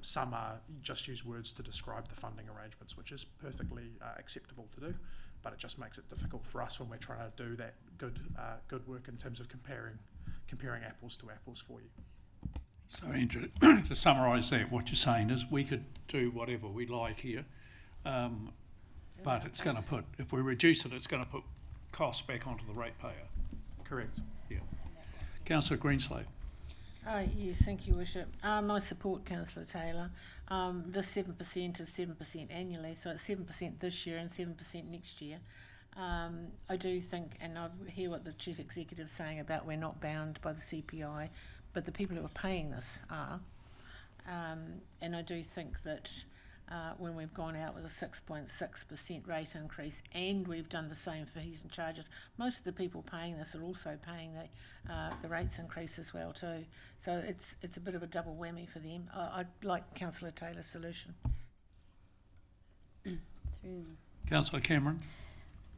Some just use words to describe the funding arrangements, which is perfectly acceptable to do, but it just makes it difficult for us when we're trying to do that good work in terms of comparing apples to apples for you.
So Andrew, to summarise that, what you're saying is we could do whatever we like here, but it's going to put, if we reduce it, it's going to put costs back onto the ratepayer.
Correct.
Yeah. Councillor Greenslade.
Yes, thank you, Worship. I support Councillor Taylor. The 7% is 7% annually, so it's 7% this year and 7% next year. I do think, and I hear what the Chief Executive is saying about we're not bound by the CPI, but the people who are paying this are. And I do think that when we've gone out with a 6.6% rate increase and we've done the same for fees and charges, most of the people paying this are also paying the rates increase as well too. So it's a bit of a double whammy for them. I like Councillor Taylor's solution.
Councillor Cameron.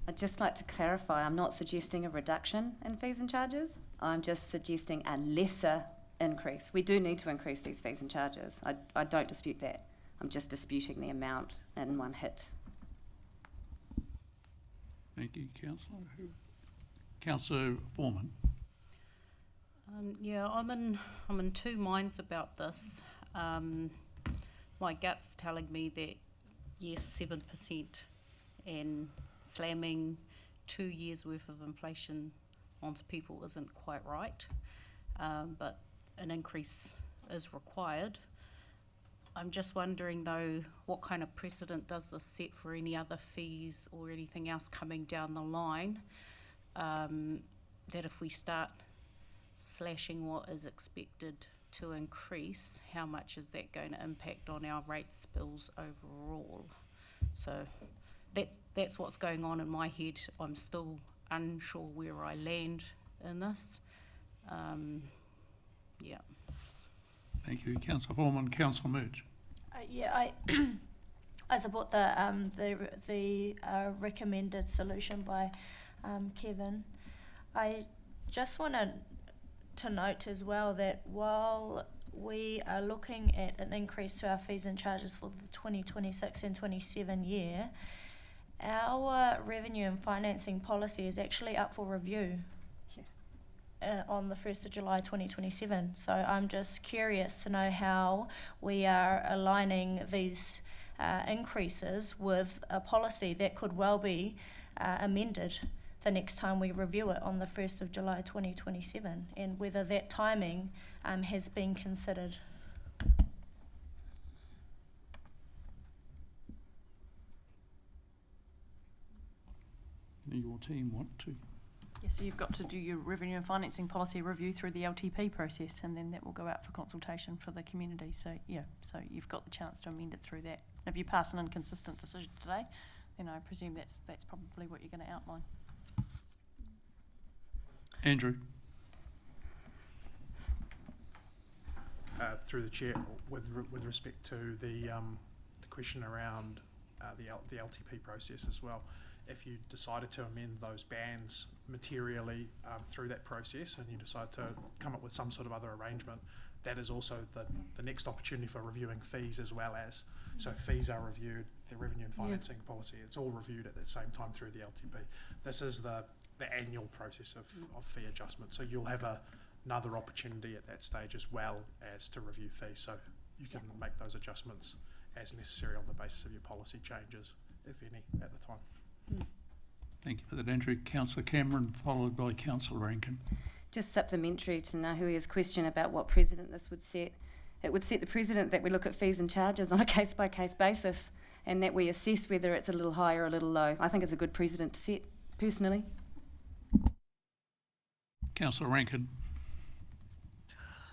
I'd just like to clarify, I'm not suggesting a reduction in fees and charges. I'm just suggesting a lesser increase. We do need to increase these fees and charges. I don't dispute that. I'm just disputing the amount in one hit.
Thank you, Councillor. Councillor Foreman.
Yeah, I'm in two minds about this. My gut's telling me that yes, 7% and slamming 2 years worth of inflation onto people isn't quite right, but an increase is required. I'm just wondering though, what kind of precedent does this set for any other fees or anything else coming down the line, that if we start slashing what is expected to increase, how much is that going to impact on our rates bills overall? So that's what's going on in my head. I'm still unsure where I land in this. Yeah.
Thank you, Councillor Foreman. Councillor Murch.
Yeah, I support the recommended solution by Kevin. I just wanted to note as well that while we are looking at an increase to our fees and charges for the 2026 and 27 year, our revenue and financing policy is actually up for review on the 1st of July 2027. So I'm just curious to know how we are aligning these increases with a policy that could well be amended the next time we review it on the 1st of July 2027, and whether that timing has been considered.
Your team want to?
Yes, so you've got to do your revenue and financing policy review through the LTP process, and then that will go out for consultation for the community. So yeah, so you've got the chance to amend it through that. If you pass an inconsistent decision today, then I presume that's probably what you're going to outline.
Andrew.
Through the chair, with respect to the question around the LTP process as well, if you decided to amend those bands materially through that process, and you decide to come up with some sort of other arrangement, that is also the next opportunity for reviewing fees as well as. So fees are reviewed, the revenue and financing policy, it's all reviewed at the same time through the LTP. This is the annual process of fee adjustment. So you'll have another opportunity at that stage as well as to review fees. So you can make those adjustments as necessary on the basis of your policy changes, if any, at the time.
Thank you for that, Andrew. Councillor Cameron, followed by Councillor Rankin.
Just supplementary to Nahuia's question about what precedent this would set. It would set the precedent that we look at fees and charges on a case-by-case basis, and that we assess whether it's a little high or a little low. I think it's a good precedent to set, personally.
Councillor Rankin.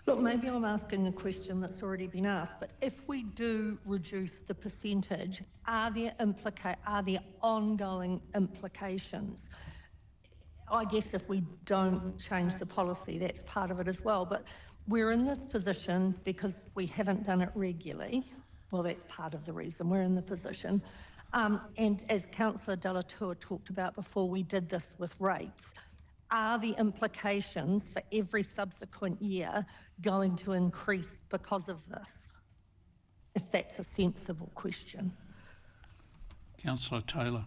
Look, maybe I'm asking a question that's already been asked, but if we do reduce the percentage, are there ongoing implications? I guess if we don't change the policy, that's part of it as well. But we're in this position because we haven't done it regularly. Well, that's part of the reason we're in the position. And as Councillor Delatua talked about before, we did this with rates. Are the implications for every subsequent year going to increase because of this? If that's a sensible question.
Councillor Taylor.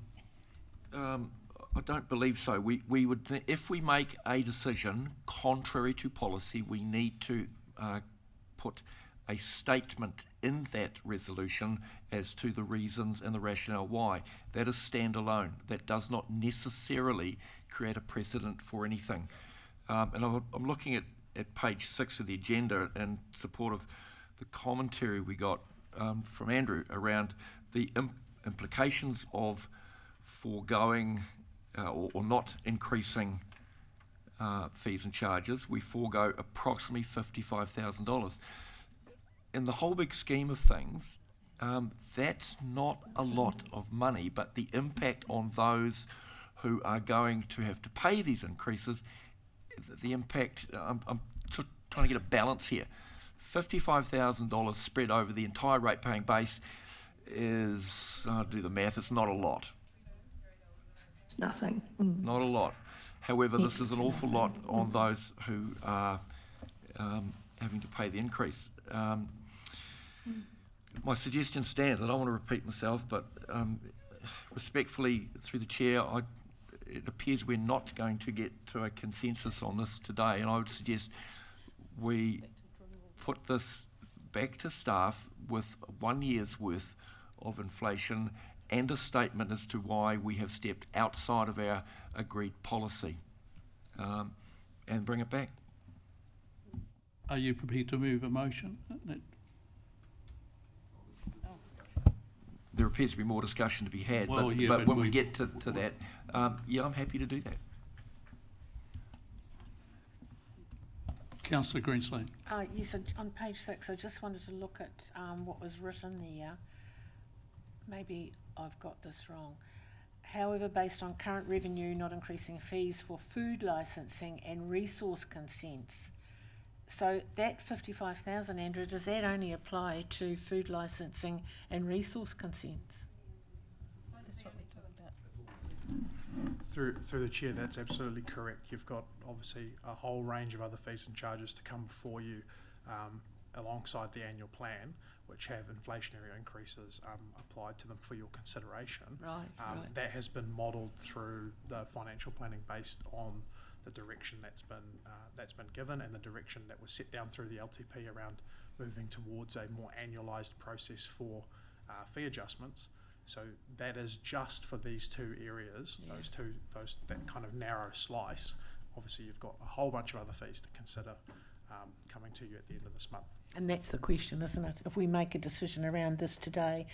I don't believe so. We would, if we make a decision contrary to policy, we need to put a statement in that resolution as to the reasons and the rationale why. That is standalone. That does not necessarily create a precedent for anything. And I'm looking at page 6 of the agenda in support of the commentary we got from Andrew around the implications of foregoing or not increasing fees and charges. We forego approximately $55,000. In the whole big scheme of things, that's not a lot of money, but the impact on those who are going to have to pay these increases, the impact, I'm trying to get a balance here. $55,000 spread over the entire rate-paying base is, do the math, it's not a lot.
It's nothing.
Not a lot. However, this is an awful lot on those who are having to pay the increase. My suggestion stands. I don't want to repeat myself, but respectfully, through the chair, it appears we're not going to get to a consensus on this today, and I would suggest we put this back to staff with 1 year's worth of inflation and a statement as to why we have stepped outside of our agreed policy, and bring it back.
Are you prepared to move a motion?
There appears to be more discussion to be had,
Well,
but when we get to that, yeah, I'm happy to do that.
Councillor Greenslein.
Yes, on page 6, I just wanted to look at what was written there. Maybe I've got this wrong. However, based on current revenue, not increasing fees for food licensing and resource consents. So that 55,000, Andrew, does that only apply to food licensing and resource consents?
That's what we talked about.
Through the chair, that's absolutely correct. You've got obviously a whole range of other fees and charges to come before you alongside the annual plan, which have inflationary increases applied to them for your consideration.
Right.
That has been modelled through the financial planning based on the direction that's been given and the direction that was set down through the LTP around moving towards a more annualised process for fee adjustments. So that is just for these two areas, that kind of narrow slice. Obviously, you've got a whole bunch of other fees to consider coming to you at the end of this month.
And that's the question, isn't it? If we make a decision around this today,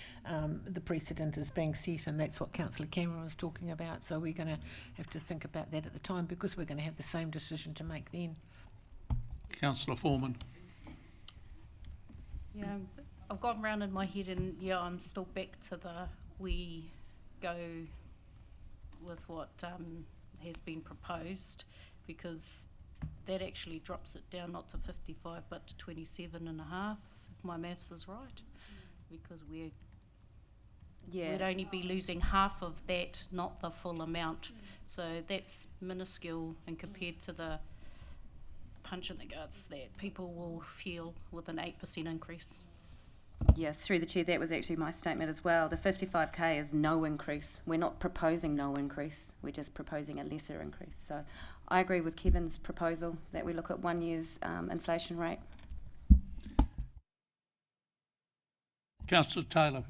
the precedent is being set, and that's what Councillor Cameron was talking about. So we're going to have to think about that at the time, because we're going to have the same decision to make then.
Councillor Foreman.
Yeah, I've gone round in my head, and I'm still back to we go with what has been proposed, because that actually drops it down not to 55 but to 27.5, if my maths is right, because we'd only be losing half of that, not the full amount. So that's minuscule, and compared to the punch in the guts that people will feel with an 8% increase.
Yeah, through the chair, that was actually my statement as well. The 55k is no increase. We're not proposing no increase. We're just proposing a lesser increase. So I agree with Kevin's proposal that we look at 1 year's inflation rate.
Councillor Taylor.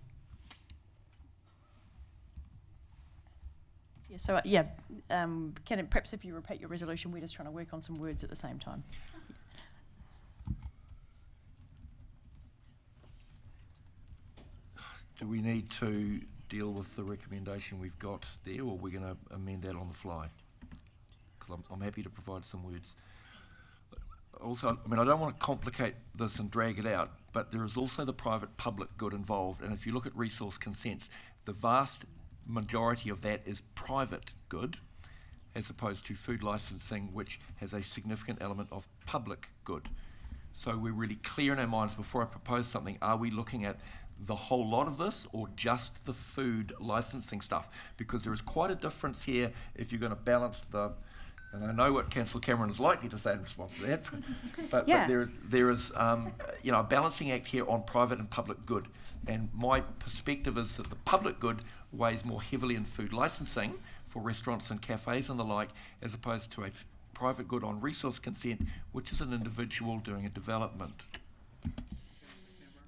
Yeah, so perhaps if you repeat your resolution, we're just trying to work on some words at the same time.
Do we need to deal with the recommendation we've got there, or are we going to amend that on the fly? Because I'm happy to provide some words. Also, I don't want to complicate this and drag it out, but there is also the private-public good involved, and if you look at resource consents, the vast majority of that is private good, as opposed to food licensing, which has a significant element of public good. So we're really clear in our minds before I propose something, are we looking at the whole lot of this or just the food licensing stuff? Because there is quite a difference here if you're going to balance and I know what Councillor Cameron is likely to say in response to that, but there is a balancing act here on private and public good, and my perspective is that the public good weighs more heavily in food licensing for restaurants and cafes and the like, as opposed to a private good on resource consent, which is an individual doing a development.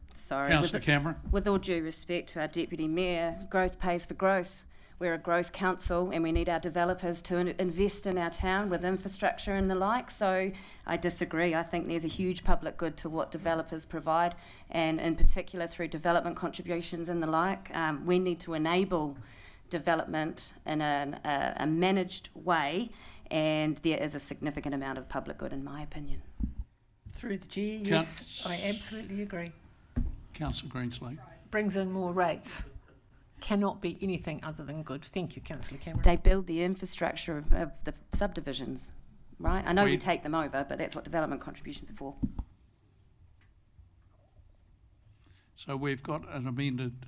Sorry,
Councillor Cameron.
With all due respect to our Deputy Mayor, growth pays for growth. We're a growth council, and we need our developers to invest in our town with infrastructure and the like. So I disagree. I think there's a huge public good to what developers provide, and in particular through development contributions and the like. We need to enable development in a managed way, and there is a significant amount of public good in my opinion.
Through the chair, yes, I absolutely agree.
Councillor Greenslade.
Brings in more rates. Cannot be anything other than good. Thank you, Councillor Cameron.
They build the infrastructure of the subdivisions, right? I know we take them over, but that's what development contributions are for.
So we've got an amended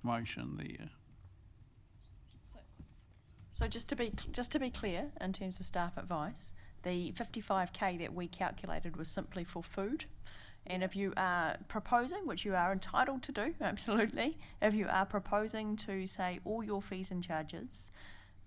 motion there.
So just to be clear, in terms of staff advice, the 55k that we calculated was simply for food. And if you are proposing, which you are entitled to do, absolutely, if you are proposing to say all your fees and charges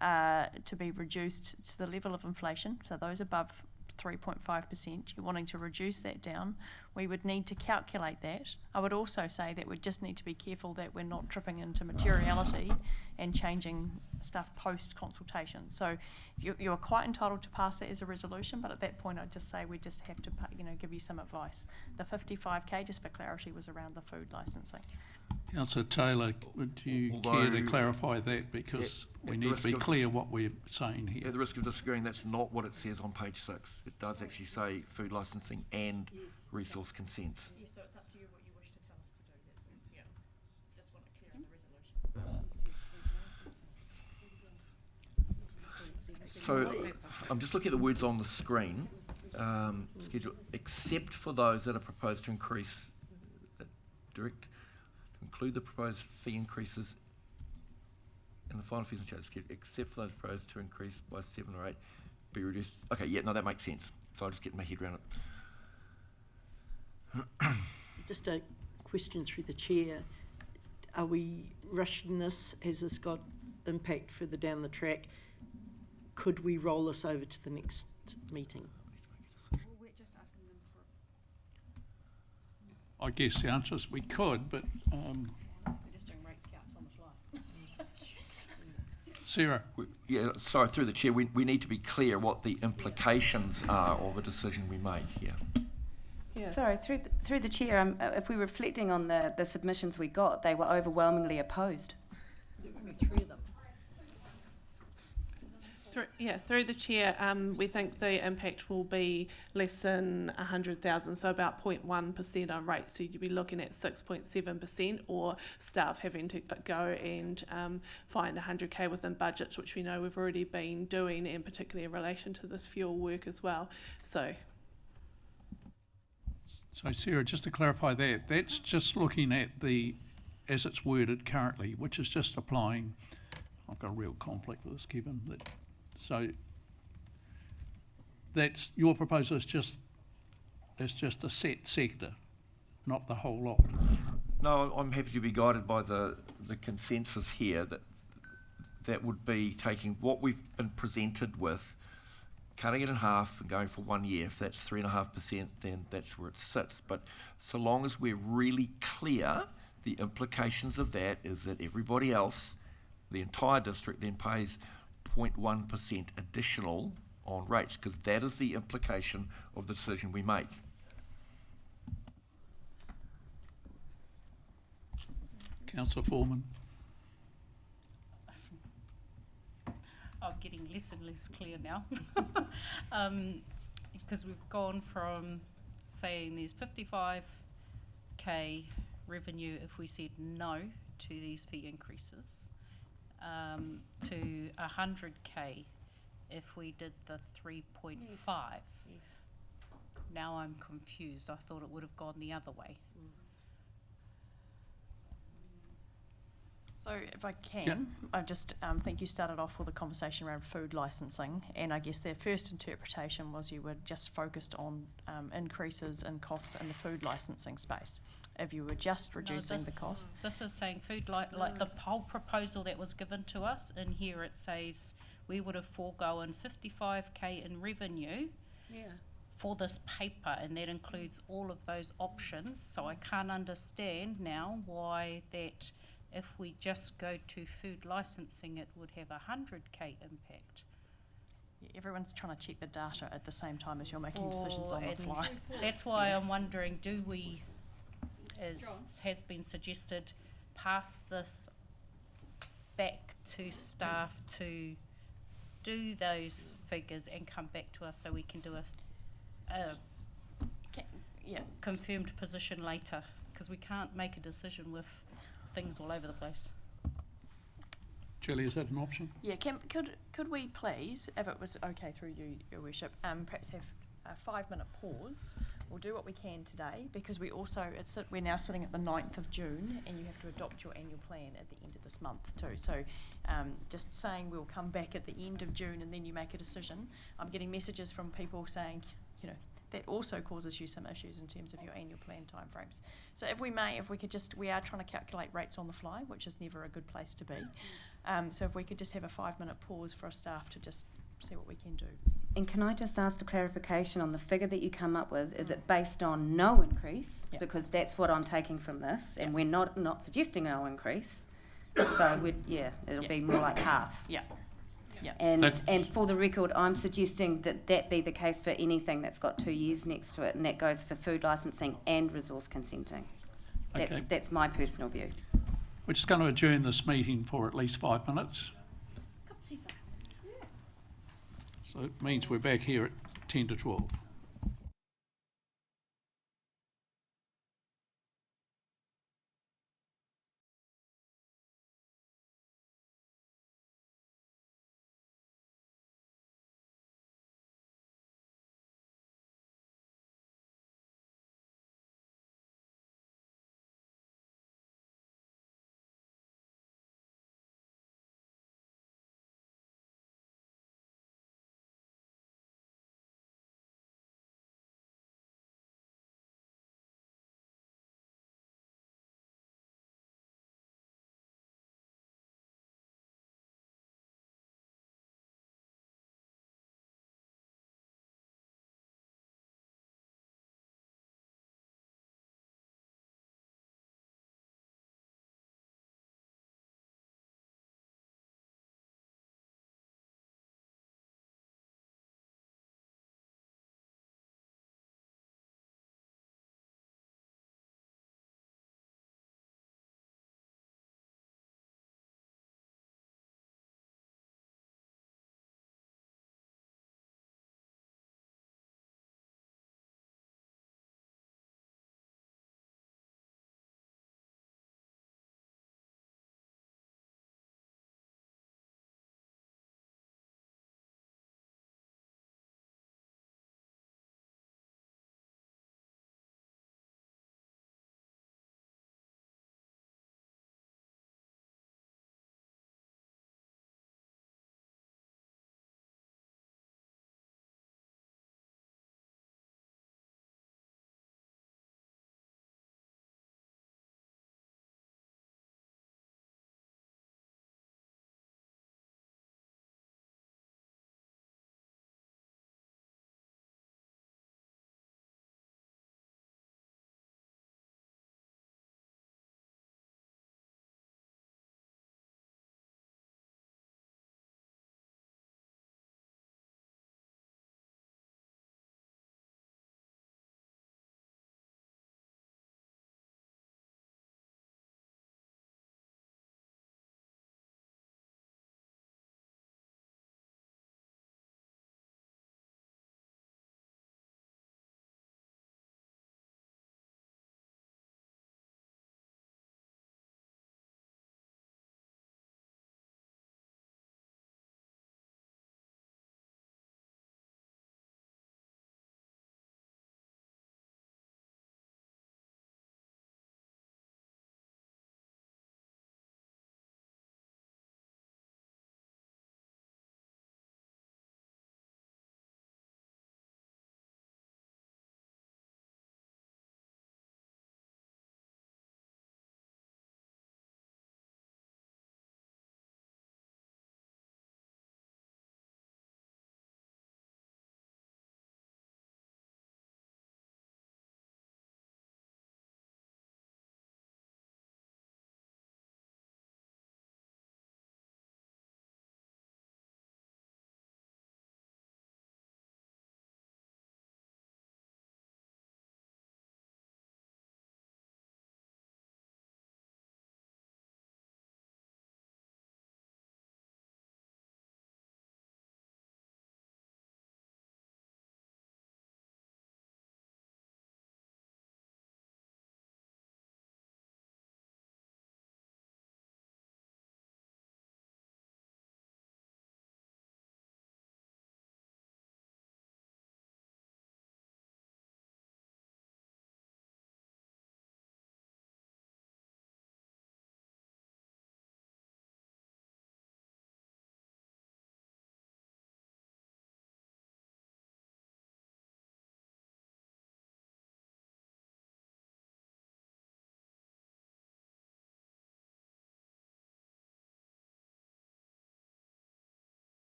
to be reduced to the level of inflation, so those above 3.5%, you're wanting to reduce that down, we would need to calculate that. I would also say that we just need to be careful that we're not tripping into materiality and changing stuff post-consultation. So you are quite entitled to pass that as a resolution, but at that point I'd just say we just have to give you some advice. The 55k, just for clarity, was around the food licensing.
Councillor Taylor, would you care to clarify that, because we need to be clear what we're saying here?
At the risk of disagreeing, that's not what it says on page 6. It does actually say food licensing and resource consents.
Yeah, so it's up to you what you wish to tell us to do. That's what, just want to clear in the resolution.
So I'm just looking at the words on the screen. schedule, except for those that are proposed to increase, to include the proposed fee increases in the final fees and charges schedule, except for those proposed to increase by 7 or 8, be reduced. Okay, yeah, no, that makes sense. So I'll just get my head around it.
Just a question through the chair. Are we rushing this? Has this got impact further down the track? Could we roll this over to the next meeting?
I guess the answer is we could, but
We're just doing rates counts on the fly.
Sarah,
Yeah, sorry, through the chair, we need to be clear what the implications are of a decision we make here.
Sorry, through the chair, if we're reflecting on the submissions we got, they were overwhelmingly opposed.
There were only 3 of them.
Through the chair, we think the impact will be less than 100,000, so about 0.1% on rates. So you'd be looking at 6.7%, or staff having to go and find 100k within budgets, which we know we've already been doing, and particularly in relation to this fuel work as well. So
Sarah, just to clarify that, that's just looking at as it's worded currently, which is just applying, I've got a real conflict with this, Kevin, so that's, your proposal is just a set sector, not the whole lot.
No, I'm happy to be guided by the consensus here that would be taking what we've been presented with, cutting it in half and going for 1 year. If that's 3.5%, then that's where it sits. But so long as we're really clear, the implications of that is that everybody else, the entire district, then pays 0.1% additional on rates, because that is the implication of the decision we make.
Councillor Foreman.
I'm getting less and less clear now. Because we've gone from saying there's 55k revenue if we said no to these fee increases, to 100k if we did the 3.5.
Yes.
Now I'm confused. I thought it would have gone the other way.
So if I can, I just think you started off with a conversation around food licensing, and I guess their first interpretation was you were just focused on increases in costs in the food licensing space. If you were just reducing the cost.
This is saying food like the whole proposal that was given to us. In here it says we would have foregone 55k in revenue for this paper, and that includes all of those options. So I can't understand now why that. If we just go to food licensing, it would have 100k impact.
Yeah, everyone's trying to check the data at the same time as you're making decisions on the fly.
That's why I'm wondering, do we, as has been suggested, pass this back to staff to do those figures and come back to us so we can do a confirmed position later? Because we can't make a decision with things all over the place.
Julie, is that an option?
Yeah, could we please, if it was okay through you, Your Worship, perhaps have a 5-minute pause? We'll do what we can today, because we also, we're now sitting at the 9th of June, and you have to adopt your annual plan at the end of this month too. So just saying we'll come back at the end of June and then you make a decision. I'm getting messages from people saying, that also causes you some issues in terms of your annual plan timeframes. So if we could just, we are trying to calculate rates on the fly, which is never a good place to be. So if we could just have a 5-minute pause for our staff to just see what we can do.
And can I just ask for clarification on the figure that you come up with? Is it based on no increase?
Yep.
Because that's what I'm taking from this, and we're not suggesting no increase. So it'll be more like half.
Yeah. Yeah.
And for the record, I'm suggesting that be the case for anything that's got 2 years next to it, and that goes for food licensing and resource consenting. That's my personal view.
We're just going to adjourn this meeting for at least 5 minutes. So it means we're back here at 10 to 12.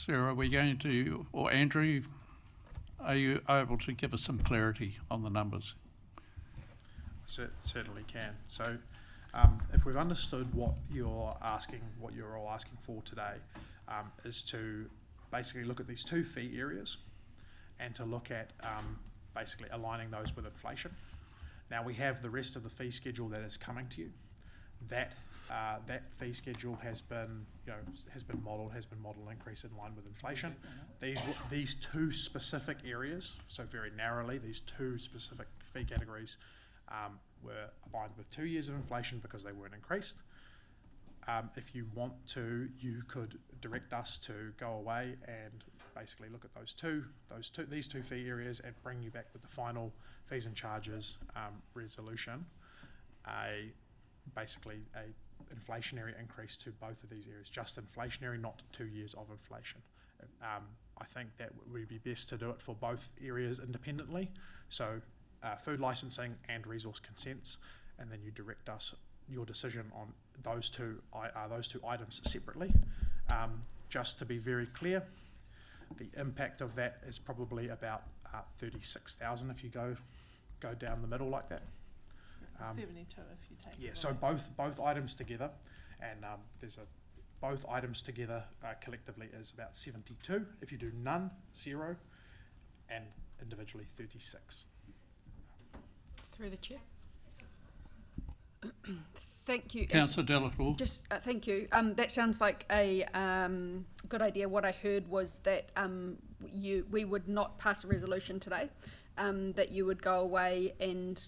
Sarah, are we going to, or Andrew, are you able to give us some clarity on the numbers?
Certainly can. So if we've understood what you're all asking for today, is to basically look at these two fee areas and to look at basically aligning those with inflation. Now we have the rest of the fee schedule that is coming to you. That fee schedule has been modelled increase in line with inflation. These two specific areas, so very narrowly, these two specific fee categories were aligned with 2 years of inflation because they weren't increased. If you want to, you could direct us to go away and basically look at these two fee areas and bring you back with the final fees and charges resolution. Basically a inflationary increase to both of these areas, just inflationary, not 2 years of inflation. I think that would be best to do it for both areas independently. So food licensing and resource consents, and then you direct us your decision on those two items separately. Just to be very clear, the impact of that is probably about 36,000 if you go down the middle like that.
72 if you take.
Yeah, so both items together, and both items together collectively is about 72. If you do none, 0, and individually 36.
Through the chair. Thank you.
Councillor Delahoury.
Just thank you. That sounds like a good idea. What I heard was that we would not pass a resolution today. That you would go away and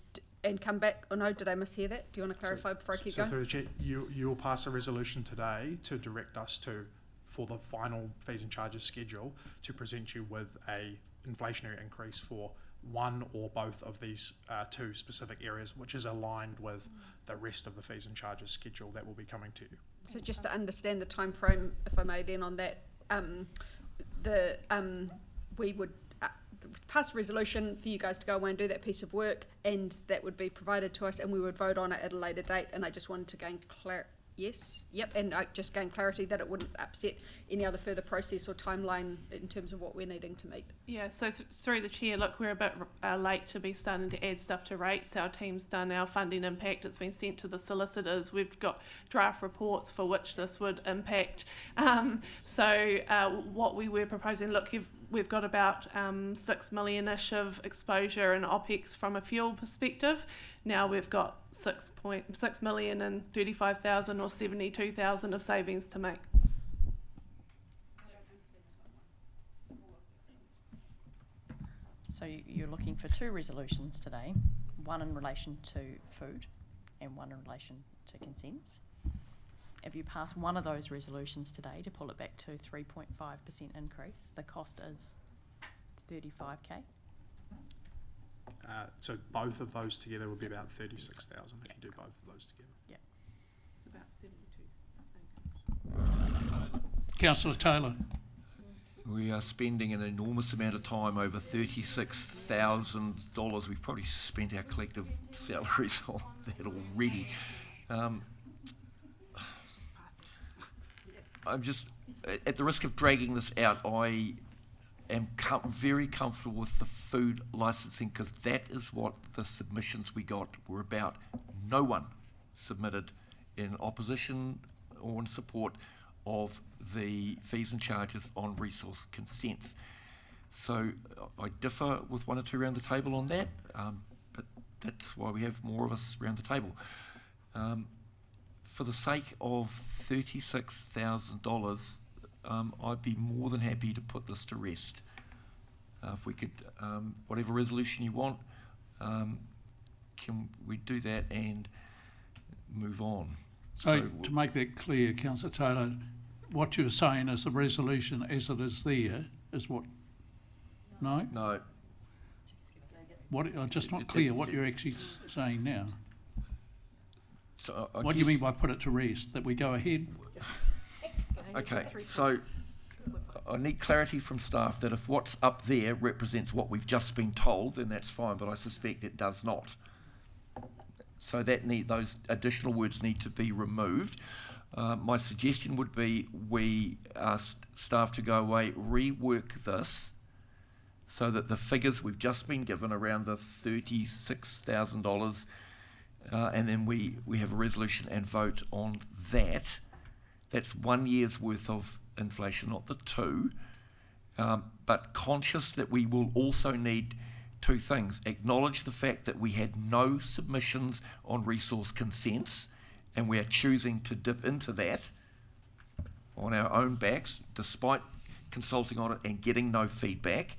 come back. Oh no, did I mishear that? Do you want to clarify before I keep going?
Through the chair, you'll pass a resolution today to direct us for the final fees and charges schedule to present you with a inflationary increase for one or both of these two specific areas, which is aligned with the rest of the fees and charges schedule that will be coming to you.
So just to understand the time frame, if I may, then on that, we would pass a resolution for you guys to go away and do that piece of work, and that would be provided to us, and we would vote on it at a later date. And I just wanted to gain just gain clarity that it wouldn't upset any other further process or timeline in terms of what we're needing to meet.
Yeah, so through the chair, look, we're a bit late to be starting to add stuff to rates. Our team's done our funding impact. It's been sent to the solicitors. We've got draft reports for which this would impact. What we were proposing, look, we've got about 6 million-ish of exposure and OPEX from a fuel perspective. Now we've got 6.6 million and 35,000 or 72,000 of savings to make.
So you're looking for two resolutions today, one in relation to food and one in relation to consents. If you pass one of those resolutions today to pull it back to 3.5% increase, the cost is 35k.
So both of those together would be about 36,000 if you do both of those together.
Yeah.
It's about 72.
Councillor Taylor.
We are spending an enormous amount of time, over $36,000. We've probably spent our collective salaries on that already. I'm just, at the risk of dragging this out, I am very comfortable with the food licensing, because that is what the submissions we got were about. No one submitted in opposition or in support of the fees and charges on resource consents. So I differ with one or two around the table on that, but that's why we have more of us around the table. For the sake of $36,000, I'd be more than happy to put this to rest. If we could, whatever resolution you want, can we do that and move on?
So to make that clear, Councillor Taylor, what you're saying is the resolution as it is there is what? No?
No.
I'm just not clear what you're actually saying now.
So
What do you mean by put it to rest? That we go ahead?
Okay, so I need clarity from staff that if what's up there represents what we've just been told, then that's fine, but I suspect it does not. So those additional words need to be removed. My suggestion would be we ask staff to go away, rework this, so that the figures we've just been given around the $36,000, and then we have a resolution and vote on that. That's 1 year's worth of inflation, not the two. But conscious that we will also need two things. Acknowledge the fact that we had no submissions on resource consents, and we are choosing to dip into that on our own backs, despite consulting on it and getting no feedback.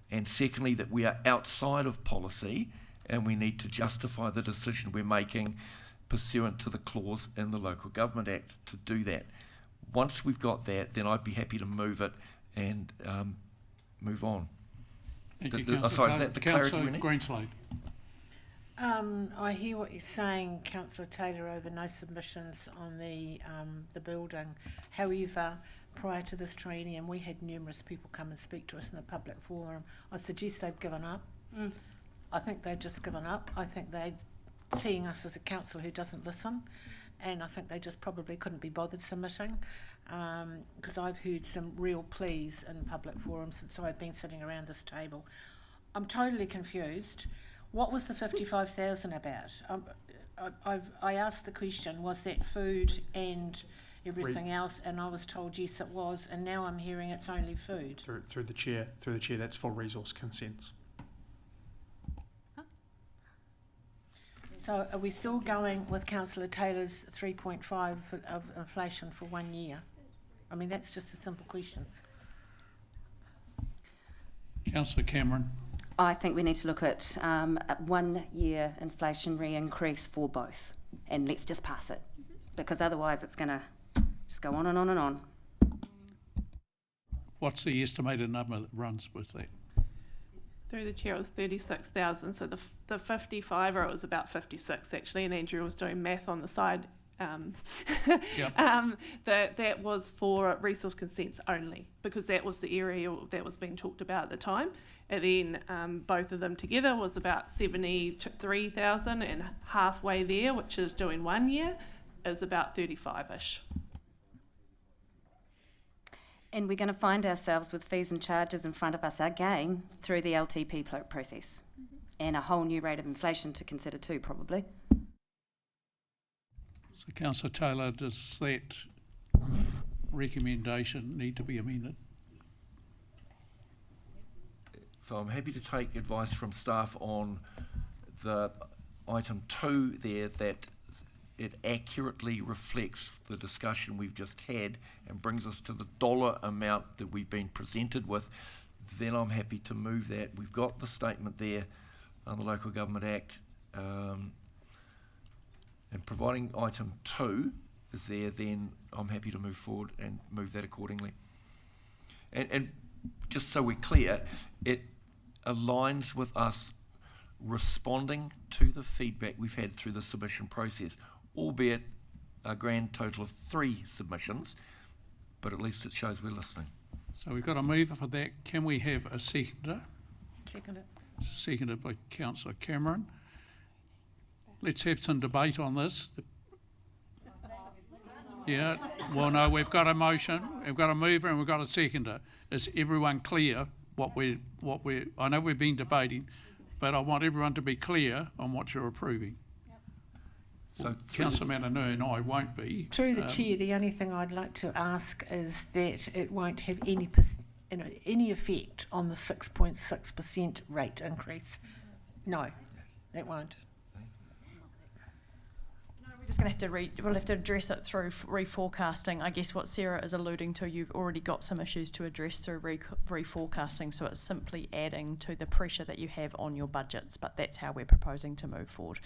And secondly, that we are outside of policy and we need to justify the decision we're making pursuant to the clause in the Local Government Act to do that. Once we've got that, then I'd be happy to move it and move on.
Thank you,
Sorry,
Councillor.
is that the clarity we need?
Greenslade.
I hear what you're saying, Councillor Taylor, over no submissions on the building. However, prior to this triennium, we had numerous people come and speak to us in the public forum. I suggest they've given up. I think they've just given up. I think they're seeing us as a council who doesn't listen, and I think they just probably couldn't be bothered submitting, because I've heard some real pleas in public forums since I've been sitting around this table. I'm totally confused. What was the 55,000 about? I asked the question, was that food and everything else, and I was told yes it was, and now I'm hearing it's only food.
Through the chair, that's for resource consents.
So are we still going with Councillor Taylor's 3.5 of inflation for 1 year? I mean, that's just a simple question.
Councillor Cameron.
I think we need to look at a 1 year inflationary increase for both, and let's just pass it, because otherwise it's going to just go on and on and on.
What's the estimated number that runs with that?
Through the chair, it was 36,000. So the 55, or it was about 56 actually, and Andrew was doing math on the side. That was for resource consents only, because that was the area that was being talked about at the time. And then both of them together was about 73,000, and halfway there, which is doing 1 year, is about 35-ish.
And we're going to find ourselves with fees and charges in front of us again through the LTP process, and a whole new rate of inflation to consider too, probably.
So, Councillor Taylor, does that recommendation need to be amended?
So I'm happy to take advice from staff on the item 2 there, that it accurately reflects the discussion we've just had and brings us to the dollar amount that we've been presented with. Then I'm happy to move that. We've got the statement there on the Local Government Act, and providing item 2 is there, then I'm happy to move forward and move that accordingly. And just so we're clear, it aligns with us responding to the feedback we've had through the submission process, albeit a grand total of 3 submissions, but at least it shows we're listening.
So we've got a mover for that. Can we have a seconder?
Second it.
Seconded by Councillor Cameron. Let's have some debate on this. Yeah, well, no, we've got a motion, we've got a mover and we've got a seconder. Is everyone clear what we're, I know we've been debating, but I want everyone to be clear on what you're approving.
So
Councillor Mananu and I won't be.
Through the chair, the only thing I'd like to ask is that it won't have any effect on the 6.6% rate increase. No, it won't.
We're just going to have to we'll have to address it through reforecasting. I guess what Sarah is alluding to, you've already got some issues to address through reforecasting, so it's simply adding to the pressure that you have on your budgets, but that's how we're proposing to move forward.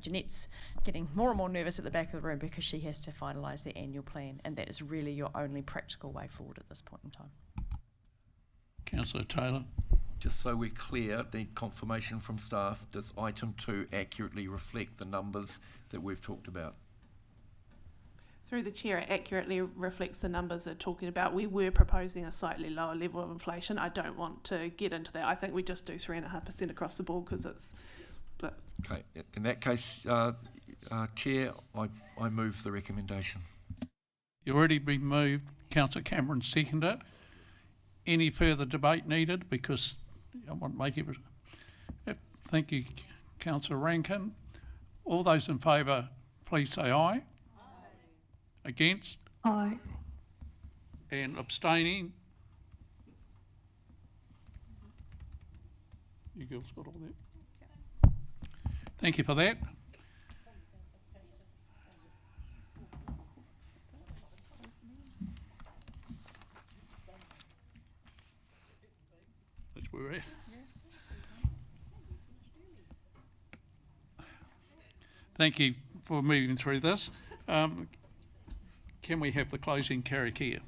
Jeanette's getting more and more nervous at the back of the room because she has to finalise the annual plan, and that is really your only practical way forward at this point in time.
Councillor Taylor.
Just so we're clear, need confirmation from staff, does item 2 accurately reflect the numbers that we've talked about?
Through the chair, it accurately reflects the numbers they're talking about. We were proposing a slightly lower level of inflation. I don't want to get into that. I think we just do 3.5% across the board because it's...
Okay, in that case, Chair, I move the recommendation.
You already been moved, councillor Cameron seconded. Any further debate needed? Because I want to make it. Thank you, councillor Rankin. All those in favour, please say aye. Aye. Against?
Aye.
And abstaining? You girls got all that? Thank you for that. That's where we're at. Thank you for moving through this. Can we have the closing karakia?